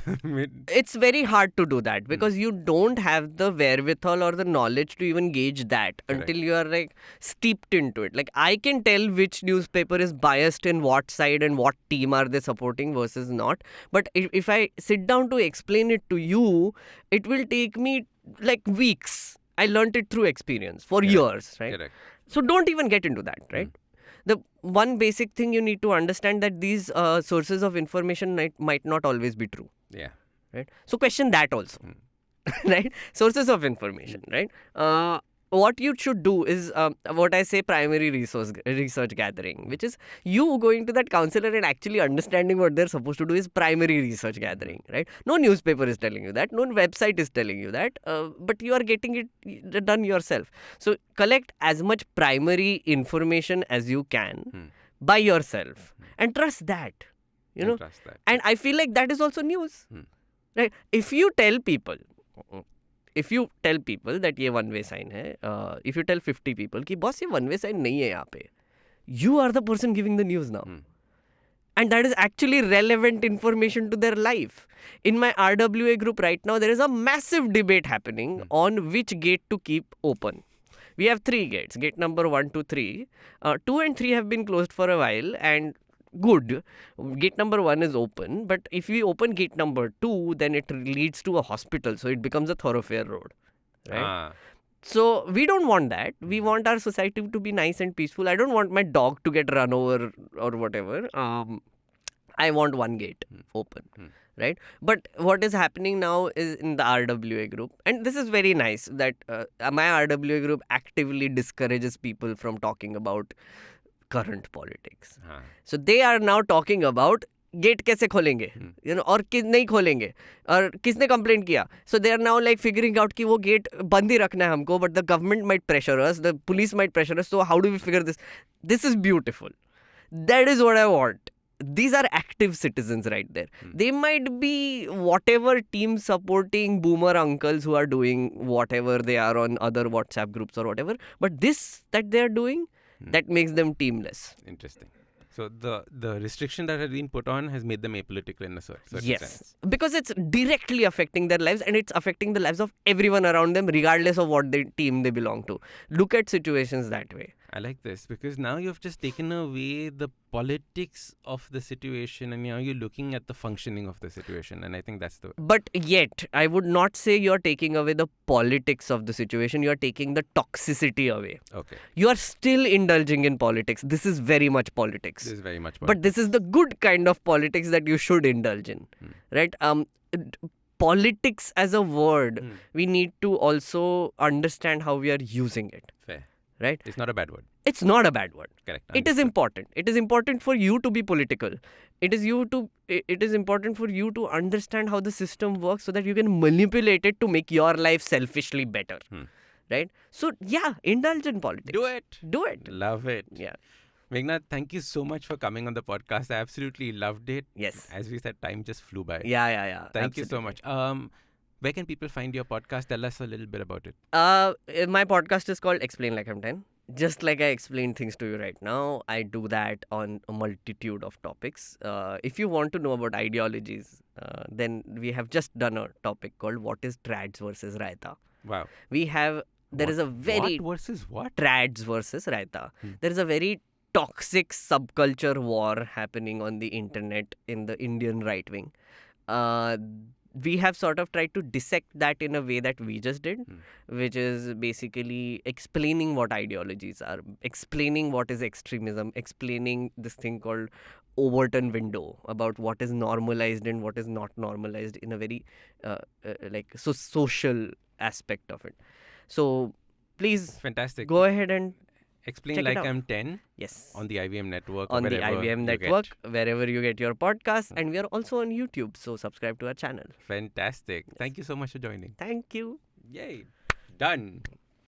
[SPEAKER 1] It's very hard to do that because you don't have the wherewithal or the knowledge to even gauge that until you are like steeped into it. Like, I can tell which newspaper is biased in what side and what team are they supporting versus not. But if I sit down to explain it to you, it will take me like weeks. I learned it through experience for years, right?
[SPEAKER 2] Correct.
[SPEAKER 1] So don't even get into that, right? The one basic thing you need to understand that these sources of information might not always be true.
[SPEAKER 2] Yeah.
[SPEAKER 1] Right? So question that also. Right? Sources of information, right? What you should do is what I say primary research gathering, which is you going to that counselor and actually understanding what they're supposed to do is primary research gathering, right? No newspaper is telling you that, no website is telling you that, but you are getting it done yourself. So collect as much primary information as you can by yourself and trust that, you know.
[SPEAKER 2] Trust that.
[SPEAKER 1] And I feel like that is also news, right? If you tell people that ये one way sign है, if you tell 50 people कि boss ये one way sign नहीं है यहाँ पे, you are the person giving the news now. And that is actually relevant information to their life. In my RWA group right now, there is a massive debate happening on which gate to keep open. We have 3 gates, gate number 1 to 3. 2 and 3 have been closed for a while and good. Gate number 1 is open, but if we open gate number 2, then it leads to a hospital, so it becomes a thoroughfare road, right? So we don't want that. We want our society to be nice and peaceful. I don't want my dog to get run over or whatever. I want one gate open, right? But what is happening now is in the RWA group, and this is very nice that my RWA group actively discourages people from talking about current politics. So they are now talking about gate कैसे खोलेंगे, you know, और नहीं खोलेंगे और किसने complaint किया. So they are now like figuring out कि वो गेट बंद ही रखना है हमको, but the government might pressure us, the police might pressure us. So how do we figure this? This is beautiful. That is what I want. These are active citizens right there. They might be whatever team supporting boomer uncles who are doing whatever they are on other WhatsApp groups or whatever, but this that they are doing, that makes them teamless.
[SPEAKER 2] Interesting. So the restriction that has been put on has made them apolitical in a certain sense.
[SPEAKER 1] Because it's directly affecting their lives and it's affecting the lives of everyone around them regardless of what team they belong to. Look at situations that way.
[SPEAKER 2] I like this because now you've just taken away the politics of the situation and now you're looking at the functioning of the situation. And I think that's the.
[SPEAKER 1] But yet, I would not say you're taking away the politics of the situation. You're taking the toxicity away.
[SPEAKER 2] Okay.
[SPEAKER 1] You are still indulging in politics. This is very much politics.
[SPEAKER 2] This is very much
[SPEAKER 1] But this is the good kind of politics that you should indulge in, right? Politics as a word, we need to also understand how we are using it,
[SPEAKER 2] fair.
[SPEAKER 1] right?
[SPEAKER 2] It's not a bad word.
[SPEAKER 1] It's not a bad word.
[SPEAKER 2] Correct.
[SPEAKER 1] It is important. It is important for you to be political. It is important for you to understand how the system works so that you can manipulate it to make your life selfishly better, right? So yeah, indulge in politics. Do it.
[SPEAKER 2] Love it.
[SPEAKER 1] Yeah.
[SPEAKER 2] Meghnad, thank you so much for coming on the podcast. I absolutely loved it.
[SPEAKER 1] Yes.
[SPEAKER 2] As we said, time just flew by.
[SPEAKER 1] Yeah.
[SPEAKER 2] Thank you so much. Where can people find your podcast? Tell us a little bit about it.
[SPEAKER 1] My podcast is called Explain Like I'm 10. Just like I explain things to you right now, I do that on a multitude of topics. If you want to know about ideologies, then we have just done a topic called What is Trads versus Raita.
[SPEAKER 2] Wow.
[SPEAKER 1] There is a very...
[SPEAKER 2] What versus what?
[SPEAKER 1] Trads versus Raita. There is a very toxic subculture war happening on the internet in the Indian right wing. We have sort of tried to dissect that in a way that we just did, which is basically explaining what ideologies are, explaining what is extremism, explaining this thing called Overton window about what is normalized and what is not normalized in a very social aspect of it. So please
[SPEAKER 2] Fantastic.
[SPEAKER 1] go ahead and
[SPEAKER 2] Explain
[SPEAKER 1] check it
[SPEAKER 2] Like
[SPEAKER 1] out.
[SPEAKER 2] I'm 10
[SPEAKER 1] yes,
[SPEAKER 2] on the IVM network.
[SPEAKER 1] on
[SPEAKER 2] or
[SPEAKER 1] the
[SPEAKER 2] wherever
[SPEAKER 1] IVM
[SPEAKER 2] you
[SPEAKER 1] network,
[SPEAKER 2] get.
[SPEAKER 1] wherever you get your podcast, and we are also on YouTube, so subscribe to our channel.
[SPEAKER 2] Fantastic. Thank you so much for joining.
[SPEAKER 1] Thank you.
[SPEAKER 2] Yay. Done.